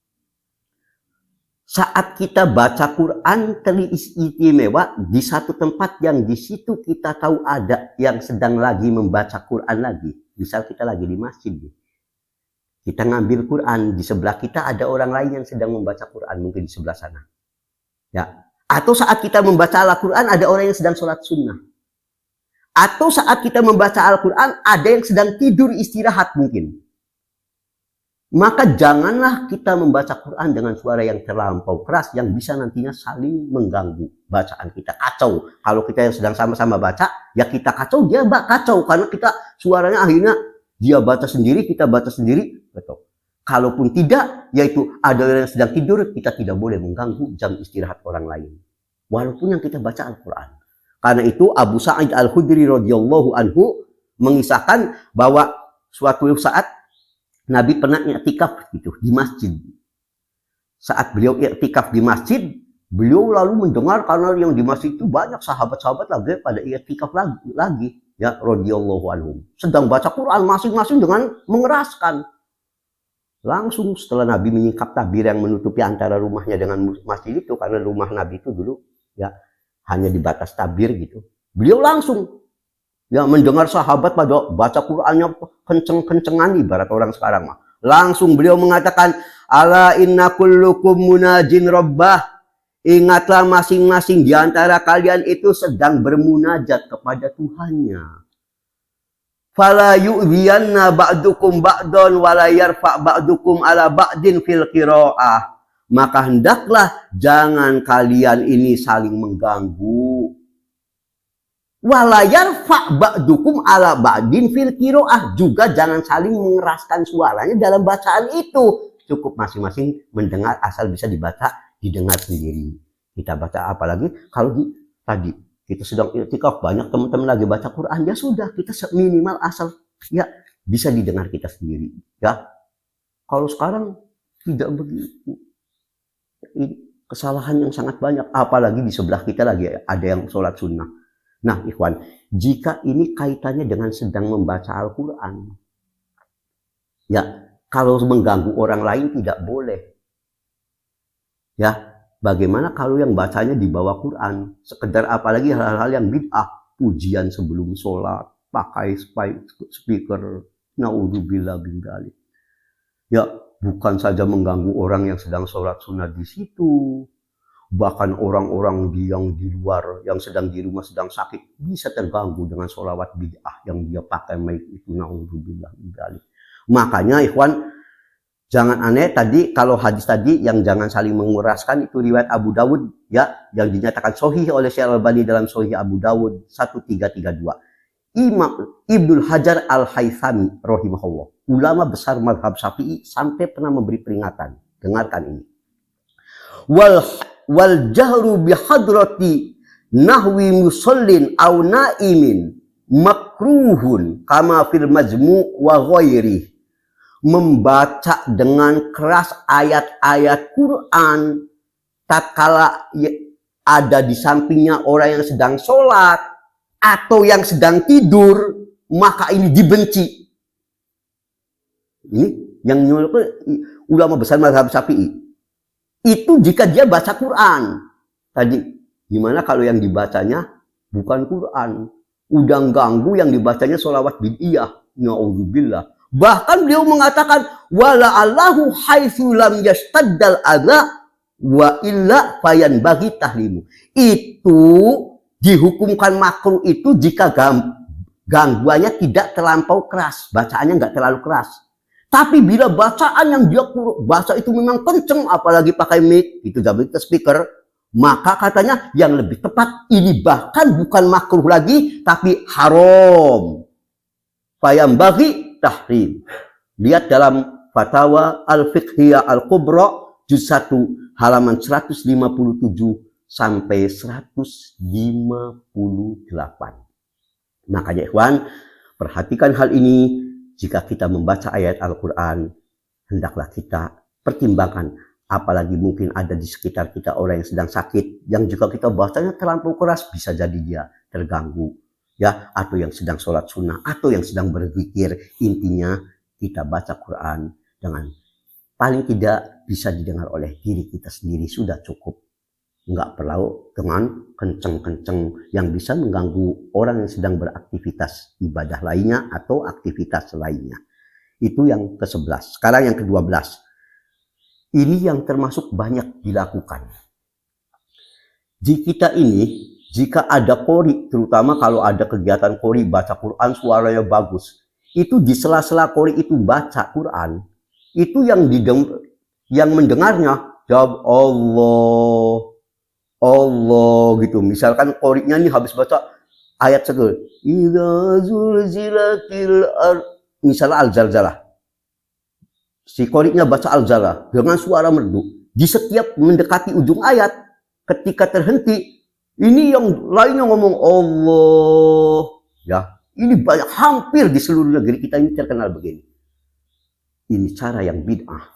Saat kita baca Quran teristimewa di satu tempat yang di situ kita tahu ada yang sedang lagi membaca Quran lagi. Misal kita lagi di masjid. Kita ngambil Quran, di sebelah kita ada orang lain yang sedang membaca Quran, mungkin di sebelah sana. Ya. Atau saat kita membaca Al-Quran ada orang yang sedang sholat sunnah. Atau saat kita membaca Al-Quran ada yang sedang tidur istirahat mungkin. Maka janganlah kita membaca Quran dengan suara yang terlampau keras yang bisa nantinya saling mengganggu bacaan kita, kacau. Kalau kita yang sedang sama-sama baca, ya kita kacau, dia kacau karena kita suaranya akhirnya dia baca sendiri, kita baca sendiri, betul. Kalaupun tidak, yaitu ada orang yang sedang tidur, kita tidak boleh mengganggu jam istirahat orang lain. Walaupun yang kita baca Al-Quran. Karena itu Abu Sa'id Al-Khudri radhiyallahu anhu mengisahkan bahwa suatu saat Nabi pernah i'tikaf gitu di masjid. Saat beliau i'tikaf di masjid, beliau lalu mendengar karena yang di masjid itu banyak sahabat-sahabat lagi pada i'tikaf lagi ya radhiyallahu anhum. Sedang baca Quran masing-masing dengan mengeraskan. Langsung setelah Nabi menyingkap tabir yang menutupi antara rumahnya dengan masjid itu, karena rumah Nabi itu dulu ya hanya di batas tabir gitu. Beliau langsung ya mendengar sahabat pada baca Qur'annya kenceng-kencengan ibarat orang sekarang mah. Langsung beliau mengatakan, ala inna kullukum munajin rabbah. Ingatlah masing-masing di antara kalian itu sedang bermunajat kepada Tuhannya. Fala yu'dhiyanna ba'dukum ba'don wala yarfa' ba'dukum ala ba'din fil qira'ah. Maka hendaklah jangan kalian ini saling mengganggu. Walayar fa' ba'dukum ala ba'din fil qira'ah, juga jangan saling mengeraskan suaranya dalam bacaan itu. Cukup masing-masing mendengar asal bisa didengar sendiri. Kita baca apalagi kalau tadi kita sedang i'tikaf, banyak teman-teman lagi baca Quran, ya sudah kita minimal asal ya bisa didengar kita sendiri. Ya, Kalau sekarang tidak begitu. Ini kesalahan yang sangat banyak. Apalagi di sebelah kita lagi ada yang sholat sunnah. Nah, ikhwan, jika ini kaitannya dengan sedang membaca Al-Quran, ya, kalau mengganggu orang lain tidak boleh. Ya, bagaimana kalau yang bacanya di bawah Quran? Sekedar apalagi hal-hal yang bid'ah, pujian sebelum sholat, pakai speaker, naudzubillah bin dzalik. Ya, bukan saja mengganggu orang yang sedang sholat sunat di situ, bahkan orang-orang yang di luar, yang sedang di rumah sedang sakit, bisa terganggu dengan sholawat bid'ah yang dia pakai mic itu, naudzubillah bin dzalik. Makanya ikhwan, jangan aneh tadi, kalau hadis tadi yang jangan saling menguraskan itu riwayat Abu Dawud, ya, yang dinyatakan sahih oleh Syekh Al-Albani dalam Sahih Abu Dawud 1332. Imam Ibnu Hajar Al-Haythami rahimahullah, ulama besar mazhab Syafi'i, sampai pernah memberi peringatan. Dengarkan ini. Wal jahru bihadrati nahwi musallin aw naimin makruhun kama fil majmu' wa ghairi. Membaca dengan keras ayat-ayat Quran tatkala ada di sampingnya orang yang sedang sholat atau yang sedang tidur, maka ini dibenci. Ini yang ulama besar mazhab Syafi'i. Itu jika dia baca Quran. Tadi, gimana kalau yang dibacanya bukan Quran? Udah ganggu yang dibacanya sholawat bid'iyah. Na'udzubillah. Bahkan beliau mengatakan, wala allahu haitsu lam yastaddal adza wa illa fayan bagi tahlimu. Itu dihukumkan makruh itu jika gangguannya tidak terlampau keras, bacaannya nggak terlalu keras. Tapi bila bacaan yang dia baca itu memang kenceng, apalagi pakai mic, itu jadi speaker, maka katanya yang lebih tepat ini bahkan bukan makruh lagi, tapi haram. Fayam bagi tahrim. Lihat dalam Fatawa Al-Fiqhiyah Al-Kubra juz 1 halaman 157 sampai 158. Makanya ikhwan, perhatikan hal ini. Jika kita membaca ayat Al-Quran, hendaklah kita pertimbangkan. Apalagi mungkin ada di sekitar kita orang yang sedang sakit, yang jika kita bacanya terlampau keras, bisa jadi dia terganggu. Ya, atau yang sedang sholat sunnah, atau yang sedang berzikir. Intinya, kita baca Quran dengan paling tidak bisa didengar oleh diri kita sendiri, sudah cukup. Enggak perlu dengan kenceng-kenceng yang bisa mengganggu orang yang sedang beraktivitas ibadah lainnya atau aktivitas lainnya. Itu yang ke-11. Sekarang yang ke-12. Ini yang termasuk banyak dilakukan. Di kita ini, jika ada qori, terutama kalau ada kegiatan qori, baca Quran suaranya bagus, itu di sela-sela qori itu baca Quran, itu yang mendengarnya jawab Allah gitu. Misalkan qori'nya nih habis baca ayat segel, idza zulzilatil ard, misalnya Al-Zalzalah. Si qori'nya baca Al-Zalzalah dengan suara merdu. Di setiap mendekati ujung ayat, ketika terhenti, ini yang lainnya ngomong Allah. Ya, ini banyak, hampir di seluruh negeri kita ini terkenal begini. Ini cara yang bid'ah.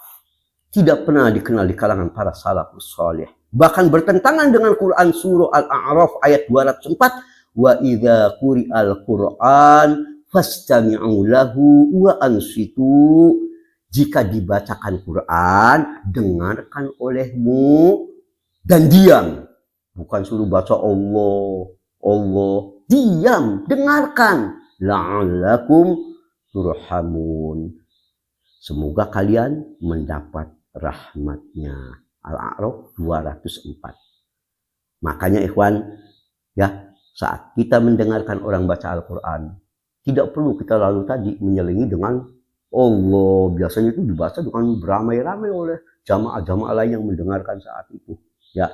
Tidak pernah dikenal di kalangan para salafus salih. Bahkan bertentangan dengan Quran surah Al-A'raf ayat 204. Wa idza quri'al Qur'an fastami'u lahu wa ansitu. Jika dibacakan Quran, dengarkan olehmu dan diam. Bukan suruh baca Allah, Allah. Diam, dengarkan. La'allakum turhamun. Semoga kalian mendapat rahmatnya. Al-A'raf 204. Makanya ikhwan, ya, saat kita mendengarkan orang baca Al-Quran, tidak perlu kita lalu tadi menyelingi dengan Allah. Biasanya itu dibaca dengan beramai-ramai oleh jamaah-jamaah lain yang mendengarkan saat itu. Ya,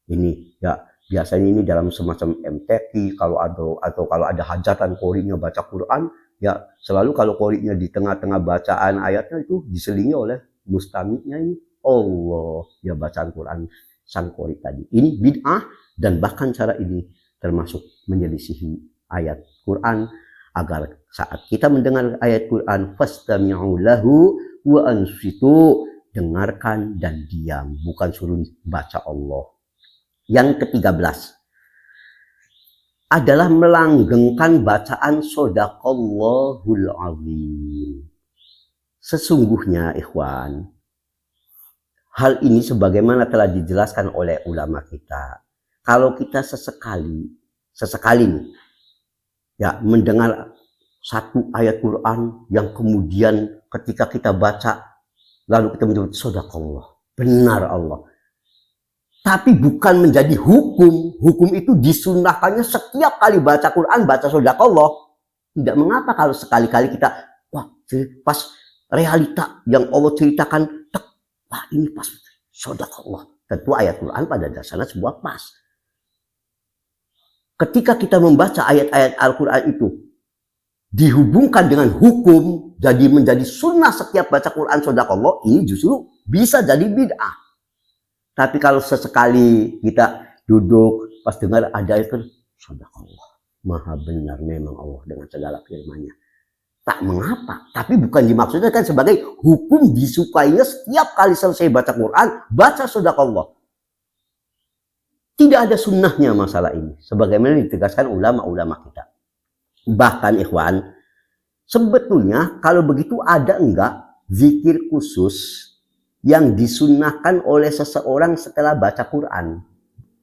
ini ya biasanya ini dalam semacam MTQ atau kalau ada hajatan qori'nya baca Quran, ya selalu kalau qori'nya di tengah-tengah bacaan ayatnya itu diselingi oleh mustami'nya ini Allah, ya bacaan Quran sang qori tadi. Ini bid'ah, dan bahkan cara ini termasuk menyelisihi ayat Quran, agar saat kita mendengar ayat Quran fastami'u lahu wa ansitu, dengarkan dan diam, bukan suruh baca Allah. Yang ke-13 adalah melanggengkan bacaan Shadaqallahul Azim. Sesungguhnya ikhwan, hal ini sebagaimana telah dijelaskan oleh ulama kita, kalau kita sesekali nih, ya, mendengar satu ayat Quran yang kemudian ketika kita baca lalu kita menyebut Shadaqallah, benar Allah. Tapi bukan menjadi hukum. Hukum itu disunahkannya setiap kali baca Quran, baca Shadaqallah. Tidak mengapa kalau sekali-kali kita, wah, pas realita yang Allah ceritakan, wah ini pas Shadaqallah. Tentu ayat Quran pada dasarnya sebuah pas. Ketika kita membaca ayat-ayat Al-Quran itu, dihubungkan dengan hukum, jadi menjadi sunnah setiap baca Quran Shadaqallah, ini justru bisa jadi bid'ah. Tapi kalau sesekali kita duduk pas dengar ada itu, Shadaqallah, maha benar memang Allah dengan segala firman-Nya. Tak mengapa, tapi bukan dimaksudkan kan sebagai hukum disukainya setiap kali selesai baca Quran, baca Shadaqallah. Tidak ada sunnahnya masalah ini, sebagaimana ditegaskan ulama-ulama kita. Bahkan ikhwan, sebetulnya kalau begitu ada enggak zikir khusus yang disunnahkan oleh seseorang setelah baca Quran?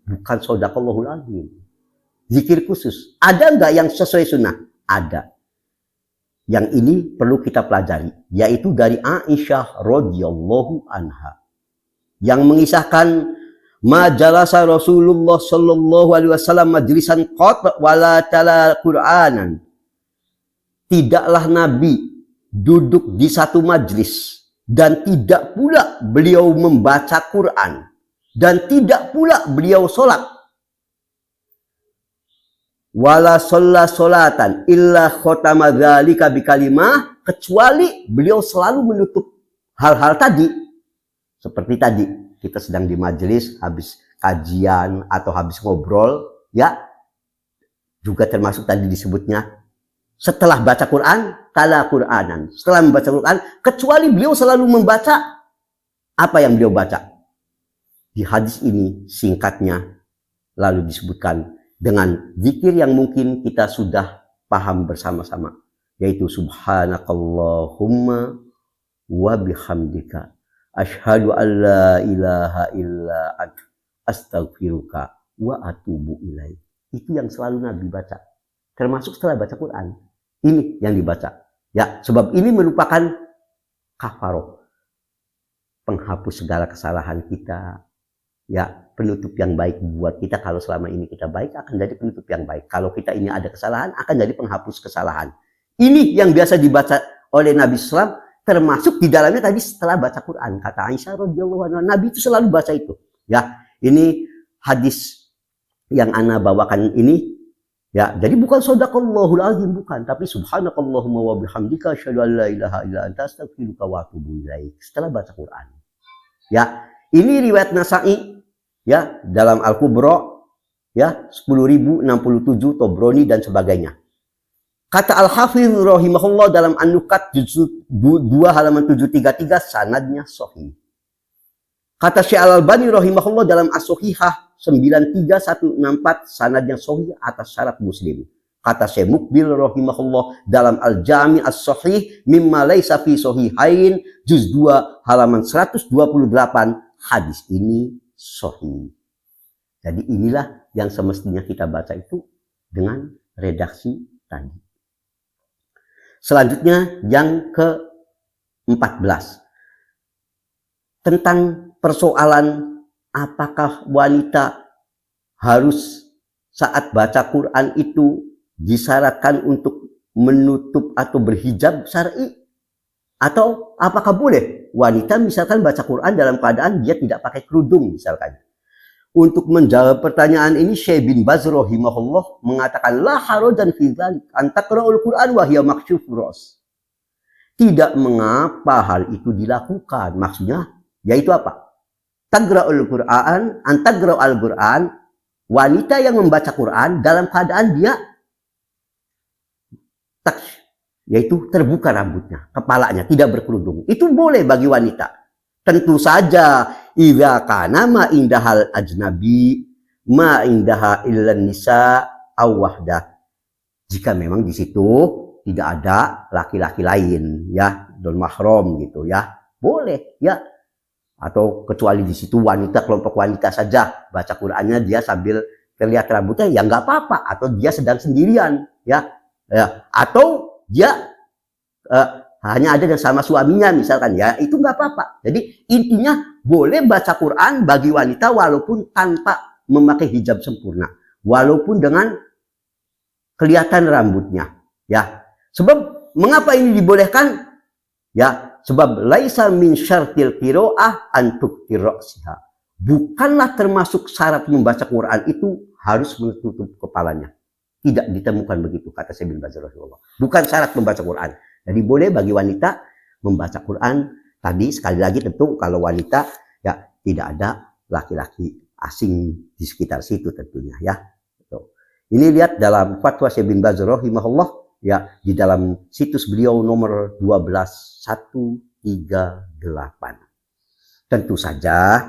Bukan Shadaqallahul Azim. Zikir khusus. Ada enggak yang sesuai sunnah? Ada. Yang ini perlu kita pelajari. Yaitu dari Aisyah radhiyallahu anha. Yang mengisahkan, majalasa Rasulullah sallallahu alaihi wasallam majlisan qat wala tala Qur'anan. Tidaklah Nabi duduk di satu majlis dan tidak pula beliau membaca Quran, dan tidak pula beliau sholat. Wala sholla sholatan illa khotama dzalika bikalimah, kecuali beliau selalu menutup hal-hal tadi. Seperti tadi, kita sedang di majelis, habis kajian atau habis ngobrol, ya, juga termasuk tadi disebutnya, setelah baca Quran, tala Qur'anan. Setelah membaca Quran, kecuali beliau selalu membaca apa yang beliau baca. Di hadis ini singkatnya lalu disebutkan dengan zikir yang mungkin kita sudah paham bersama-sama, yaitu subhanakallahumma wa bihamdika asyhadu an la ilaha illa anta astaghfiruka wa atubu ilaik. Itu yang selalu Nabi baca, termasuk setelah baca Quran. Ini yang dibaca. Ya, sebab ini merupakan kafaroh, penghapus segala kesalahan kita. Ya, penutup yang baik buat kita. Kalau selama ini kita baik, akan jadi penutup yang baik. Kalau kita ini ada kesalahan, akan jadi penghapus kesalahan. Ini yang biasa dibaca oleh Nabi SAW, termasuk di dalamnya tadi setelah baca Quran. Kata Aisyah radhiyallahu anha, Nabi itu selalu baca itu. Ya, ini hadis yang ana bawakan ini. Ya, jadi bukan Shadaqallahul Azim, bukan, tapi subhanakallahumma wa bihamdika asyhadu an la ilaha illa anta astaghfiruka wa atubu ilaik. Setelah baca Quran. Ya, ini riwayat Nasa'i, ya, dalam Al-Kubra, ya, 10.067, Tobroni dan sebagainya. Kata Al-Hafidz rahimahullah dalam An-Nukat juz 2 halaman 733, sanadnya sahih. Kata Syekh Al-Albani rahimahullah dalam As-Sahihah 93164, sanadnya sahih atas syarat Muslim. Kata Syekh Mukbil rahimahullah dalam Al-Jami' As-Sahih mimma laisa fi sahihain juz 2 halaman 128, hadis ini sahih. Jadi inilah yang semestinya kita baca itu dengan redaksi tadi. Selanjutnya yang ke-14. Tentang persoalan apakah wanita harus saat baca Quran itu disyaratkan untuk menutup atau berhijab syar'i, atau apakah boleh wanita misalkan baca Quran dalam keadaan dia tidak pakai kerudung misalkan. Untuk menjawab pertanyaan ini, Syekh bin Baz rahimahullah mengatakan la harajan fi dzalik an taqra'ul Quran wa hiya maksyuf ras. Tidak mengapa hal itu dilakukan. Maksudnya yaitu apa? Tagra'ul Quran, antagra'ul Quran, wanita yang membaca Quran dalam keadaan dia yaitu terbuka rambutnya, kepalanya, tidak berkerudung. Itu boleh bagi wanita. Tentu saja, idza kana ma indahal ajnabi, ma indaha illan nisa aw wahdah. Jika memang di situ tidak ada laki-laki lain, ya, non mahram gitu ya, boleh ya. Atau kecuali di situ wanita, kelompok wanita saja baca Qur'annya dia sambil terlihat rambutnya, ya nggak apa-apa. Atau dia sedang sendirian, ya, atau dia hanya ada sama suaminya misalkan, ya, itu nggak apa-apa. Jadi intinya boleh baca Quran bagi wanita walaupun tanpa memakai hijab sempurna, walaupun dengan kelihatan rambutnya, ya. Sebab mengapa ini dibolehkan? Ya, sebab laisa min syartil qiraah an tuqtirasiha. Bukanlah termasuk syarat membaca Quran itu harus menutup kepalanya. Tidak ditemukan begitu, kata Syekh bin Baz rahimahullah. Bukan syarat membaca Quran. Jadi boleh bagi wanita membaca Quran. Tadi sekali lagi tentu kalau wanita ya tidak ada laki-laki asing di sekitar situ tentunya, ya. Ini lihat dalam fatwa Syekh bin Baz rahimahullah, ya, di dalam situs beliau nomor 12138. Tentu saja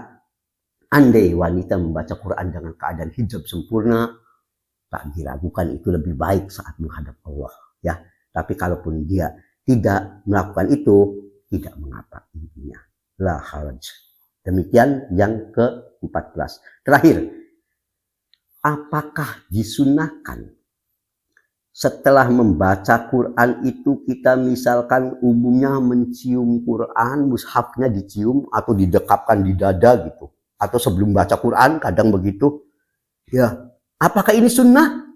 andai wanita membaca Quran dengan keadaan hijab sempurna, tak diragukan itu lebih baik saat menghadap Allah, ya. Tapi kalaupun dia tidak melakukan itu, tidak mengapa, intinya la haraj. Demikian yang ke-14. Terakhir, apakah disunahkan setelah membaca Quran itu kita misalkan umumnya mencium Quran, mushafnya dicium atau didekapkan di dada gitu, atau sebelum baca Quran kadang begitu, ya, apakah ini sunnah?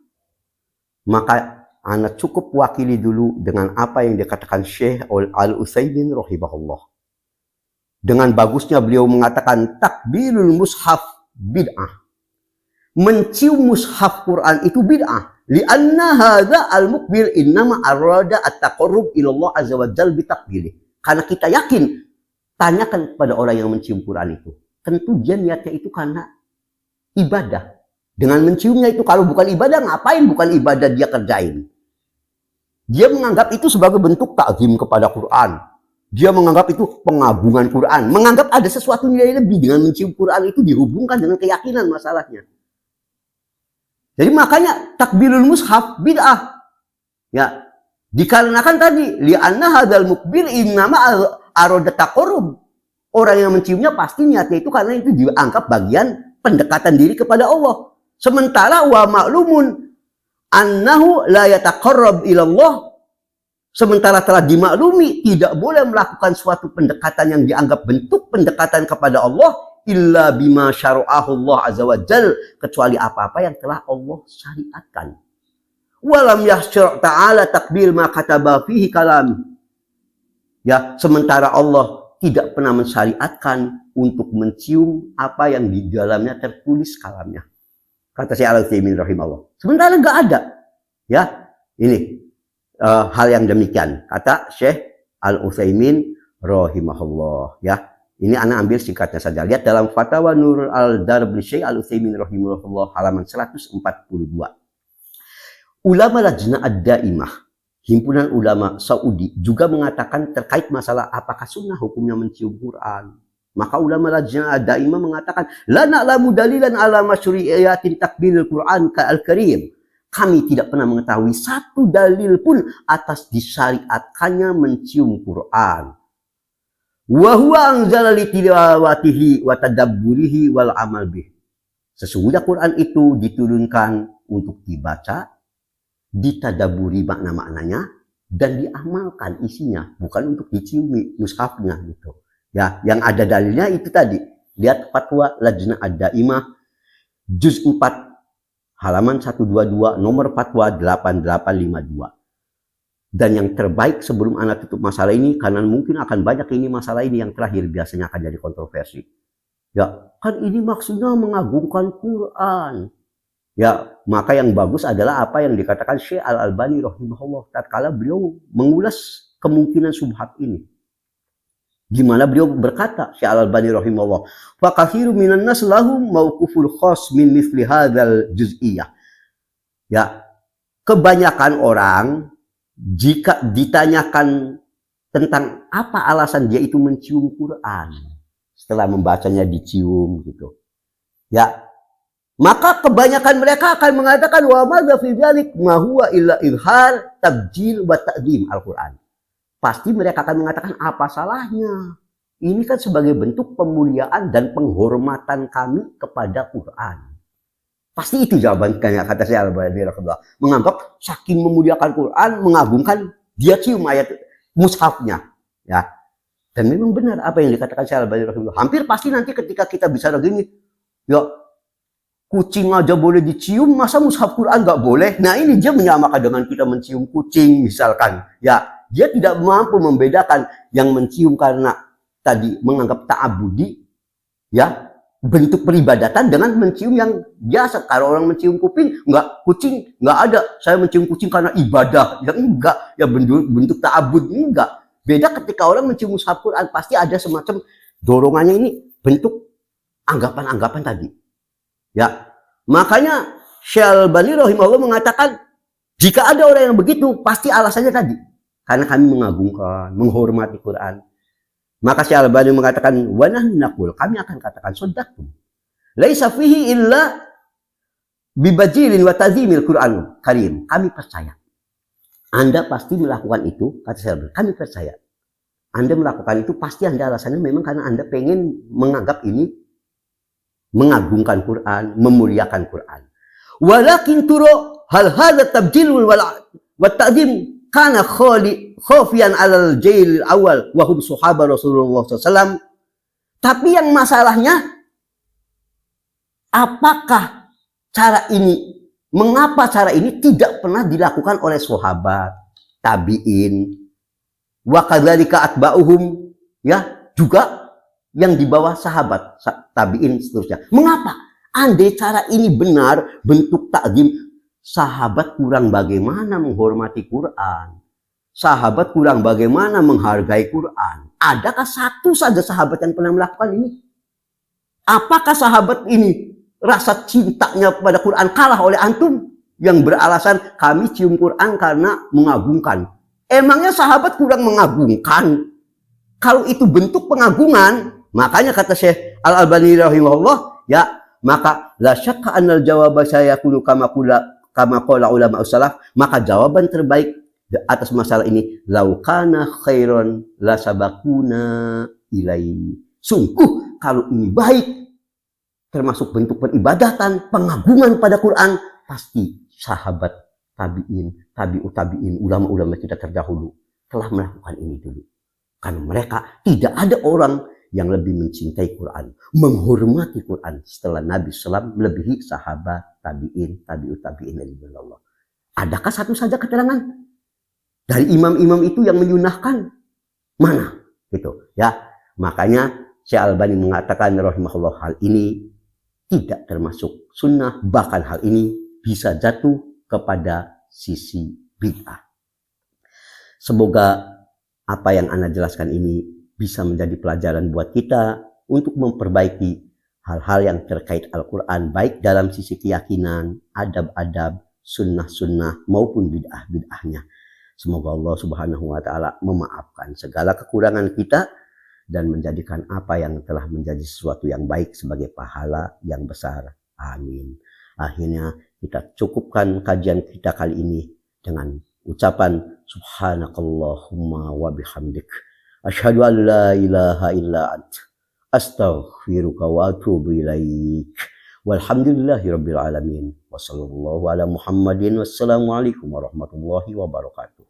Maka anak cukup wakili dulu dengan apa yang dikatakan Syekh Al-Utsaimin rahimahullah. Dengan bagusnya beliau mengatakan takbirul mushaf bid'ah. Mencium mushaf Quran itu bid'ah. Lianna hadza al-muqbil innama arada at-taqarrub ila Allah azza wa jalla bitakbirih. Karena kita yakin, tanyakan kepada orang yang mencium Quran itu. Tentu dia niatnya itu karena ibadah. Dengan menciumnya itu, kalau bukan ibadah ngapain bukan ibadah dia kerjain? Dia menganggap itu sebagai bentuk takzim kepada Quran. Dia menganggap itu pengagungan Quran. Menganggap ada sesuatu nilai lebih dengan mencium Quran itu dihubungkan dengan keyakinan masalahnya. Jadi makanya takbirul mushaf bid'ah. Ya, dikarenakan tadi li'anna hadzal muqbil innama arada taqarrub. Orang yang menciumnya pasti niatnya itu karena itu dianggap bagian pendekatan diri kepada Allah. Sementara wa ma'lumun annahu la yataqarrab ila Allah. Sementara telah dimaklumi tidak boleh melakukan suatu pendekatan yang dianggap bentuk pendekatan kepada Allah illa bima syara'ahu Allah azza wa jal, kecuali apa-apa yang telah Allah syariatkan. Walam yahsyar' ta'ala takbil ma kataba fihi kalam. Ya, sementara Allah tidak pernah mensyariatkan untuk mencium apa yang di dalamnya tertulis kalamnya. Kata Syekh Al-Utsaimin rahimahullah. Sementara enggak ada. Ya, ini hal yang demikian kata Syekh Al-Utsaimin rahimahullah, ya. Ini anak ambil singkatnya saja. Lihat dalam Fatwa Nur al-Darb Syekh Al-Utsaimin rahimahullah halaman 142. Ulama Lajnah Ad-Daimah, himpunan ulama Saudi, juga mengatakan terkait masalah apakah sunnah hukumnya mencium Quran. Maka ulama Lajnah Ad-Daimah mengatakan, la na'lamu dalilan ala masyru'iyatin takbiril Quran ka'al-karim. Kami tidak pernah mengetahui satu dalil pun atas disyariatkannya mencium Quran. Wa huwa anzala li tilawatihi wa tadabburihi wal amal bih. Sesungguhnya Quran itu diturunkan untuk dibaca, ditadaburi makna-maknanya, dan diamalkan isinya, bukan untuk diciumi mushafnya gitu. Ya, yang ada dalilnya itu tadi. Lihat Fatwa Lajnah Ad-Daimah juz 4 halaman 122 nomor Fatwa 8852. Dan yang terbaik sebelum anak tutup masalah ini, karena mungkin akan banyak ini masalah ini yang terakhir biasanya akan jadi kontroversi. Ya, kan ini maksudnya mengagungkan Quran. Ya, maka yang bagus adalah apa yang dikatakan Syekh Al-Albani rahimahullah tatkala beliau mengulas kemungkinan syubhat ini. Di mana beliau berkata, Syekh Al-Albani rahimahullah, fa katsirun minan nas lahum mauquful khas min mithli hadzal juz'iyyah. Ya, kebanyakan orang jika ditanyakan tentang apa alasan dia itu mencium Quran, setelah membacanya dicium gitu, ya, maka kebanyakan mereka akan mengatakan wa madza fi dzalik ma huwa illa izhar tabjil wa ta'zim Al-Qur'an. Pasti mereka akan mengatakan apa salahnya? Ini kan sebagai bentuk pemuliaan dan penghormatan kami kepada Quran. Pasti itu jawabannya, kata saya Al-Albani rahimahullah. Menganggap saking memuliakan Quran, mengagungkan, dia cium ayat mushafnya, ya. Dan memang benar apa yang dikatakan saya Al-Albani rahimahullah. Hampir pasti nanti ketika kita bicara gini, ya kucing aja boleh dicium, masa mushaf Quran nggak boleh? Nah ini dia menyamakan dengan kita mencium kucing misalkan. Ya, dia tidak mampu membedakan yang mencium karena tadi menganggap ta'abudi, ya, bentuk peribadatan dengan mencium yang biasa. Kalau orang mencium kuping, kucing, nggak ada. Saya mencium kucing karena ibadah. Ya enggak, ya bentuk ta'abud, enggak. Beda ketika orang mencium mushaf Quran, pasti ada semacam dorongannya ini bentuk anggapan-anggapan tadi. Ya, makanya Syekh Al-Albani rahimahullah mengatakan jika ada orang yang begitu pasti alasannya tadi karena kami mengagungkan, menghormati Quran. Maka Syekh Al-Albani mengatakan wa nahnu naqul, kami akan katakan shaddatum laisa fihi illa bibajilin wa tazimil Quran karim. Kami percaya Anda pasti melakukan itu, kata Syekh Al-Albani, kami percaya Anda melakukan itu pasti Anda alasannya memang karena Anda pengen menganggap ini mengagungkan Quran, memuliakan Quran. Walakin turo hal hadza tabjilul wa ta'zim kana khafiyan 'alal jail awal wa hum sahabat Rasulullah SAW. Tapi yang masalahnya apakah cara ini, mengapa cara ini tidak pernah dilakukan oleh sahabat, tabi'in, wa kadzalika atba'uhum, ya, juga yang di bawah sahabat, tabi'in seterusnya. Mengapa? Andai cara ini benar, bentuk takzim, sahabat kurang bagaimana menghormati Quran. Sahabat kurang bagaimana menghargai Quran. Adakah satu saja sahabat yang pernah melakukan ini? Apakah sahabat ini rasa cintanya kepada Quran kalah oleh antum? Yang beralasan kami cium Quran karena mengagungkan. Emangnya sahabat kurang mengagungkan? Kalau itu bentuk pengagungan, makanya kata Syekh Al-Albani rahimahullah, ya, maka la syakka annal jawab saya kulu kama qala ulama salaf, maka jawaban terbaik atas masalah ini laukana khairon la sabakuna ilai. Sungguh kalau ini baik, termasuk bentuk peribadatan, pengagungan pada Quran, pasti sahabat, tabi'in, tabi'in, ulama-ulama kita terdahulu telah melakukan ini dulu. Karena mereka tidak ada orang yang lebih mencintai Quran, menghormati Quran setelah Nabi SAW melebihi sahabat, tabi'in, tabi'in Allah. Adakah satu saja keterangan dari imam-imam itu yang menyunahkan? Mana? Gitu, ya. Makanya Syekh Al-Albani mengatakan rahimahullah hal ini tidak termasuk sunnah, bahkan hal ini bisa jatuh kepada sisi bid'ah. Semoga apa yang Anda jelaskan ini bisa menjadi pelajaran buat kita untuk memperbaiki hal-hal yang terkait Al-Quran, baik dalam sisi keyakinan, adab-adab, sunnah-sunnah, maupun bid'ah-bid'ahnya. Semoga Allah Subhanahu wa Ta'ala memaafkan segala kekurangan kita dan menjadikan apa yang telah menjadi sesuatu yang baik sebagai pahala yang besar. Amin. Akhirnya kita cukupkan kajian kita kali ini dengan ucapan subhanakallahumma wa bihamdik asyhadu an la ilaha illa ant astaghfiruka wa atubu ilaik walhamdulillahi rabbil alamin wa sallallahu ala muhammadin wassalamu alaikum warahmatullahi wabarakatuh.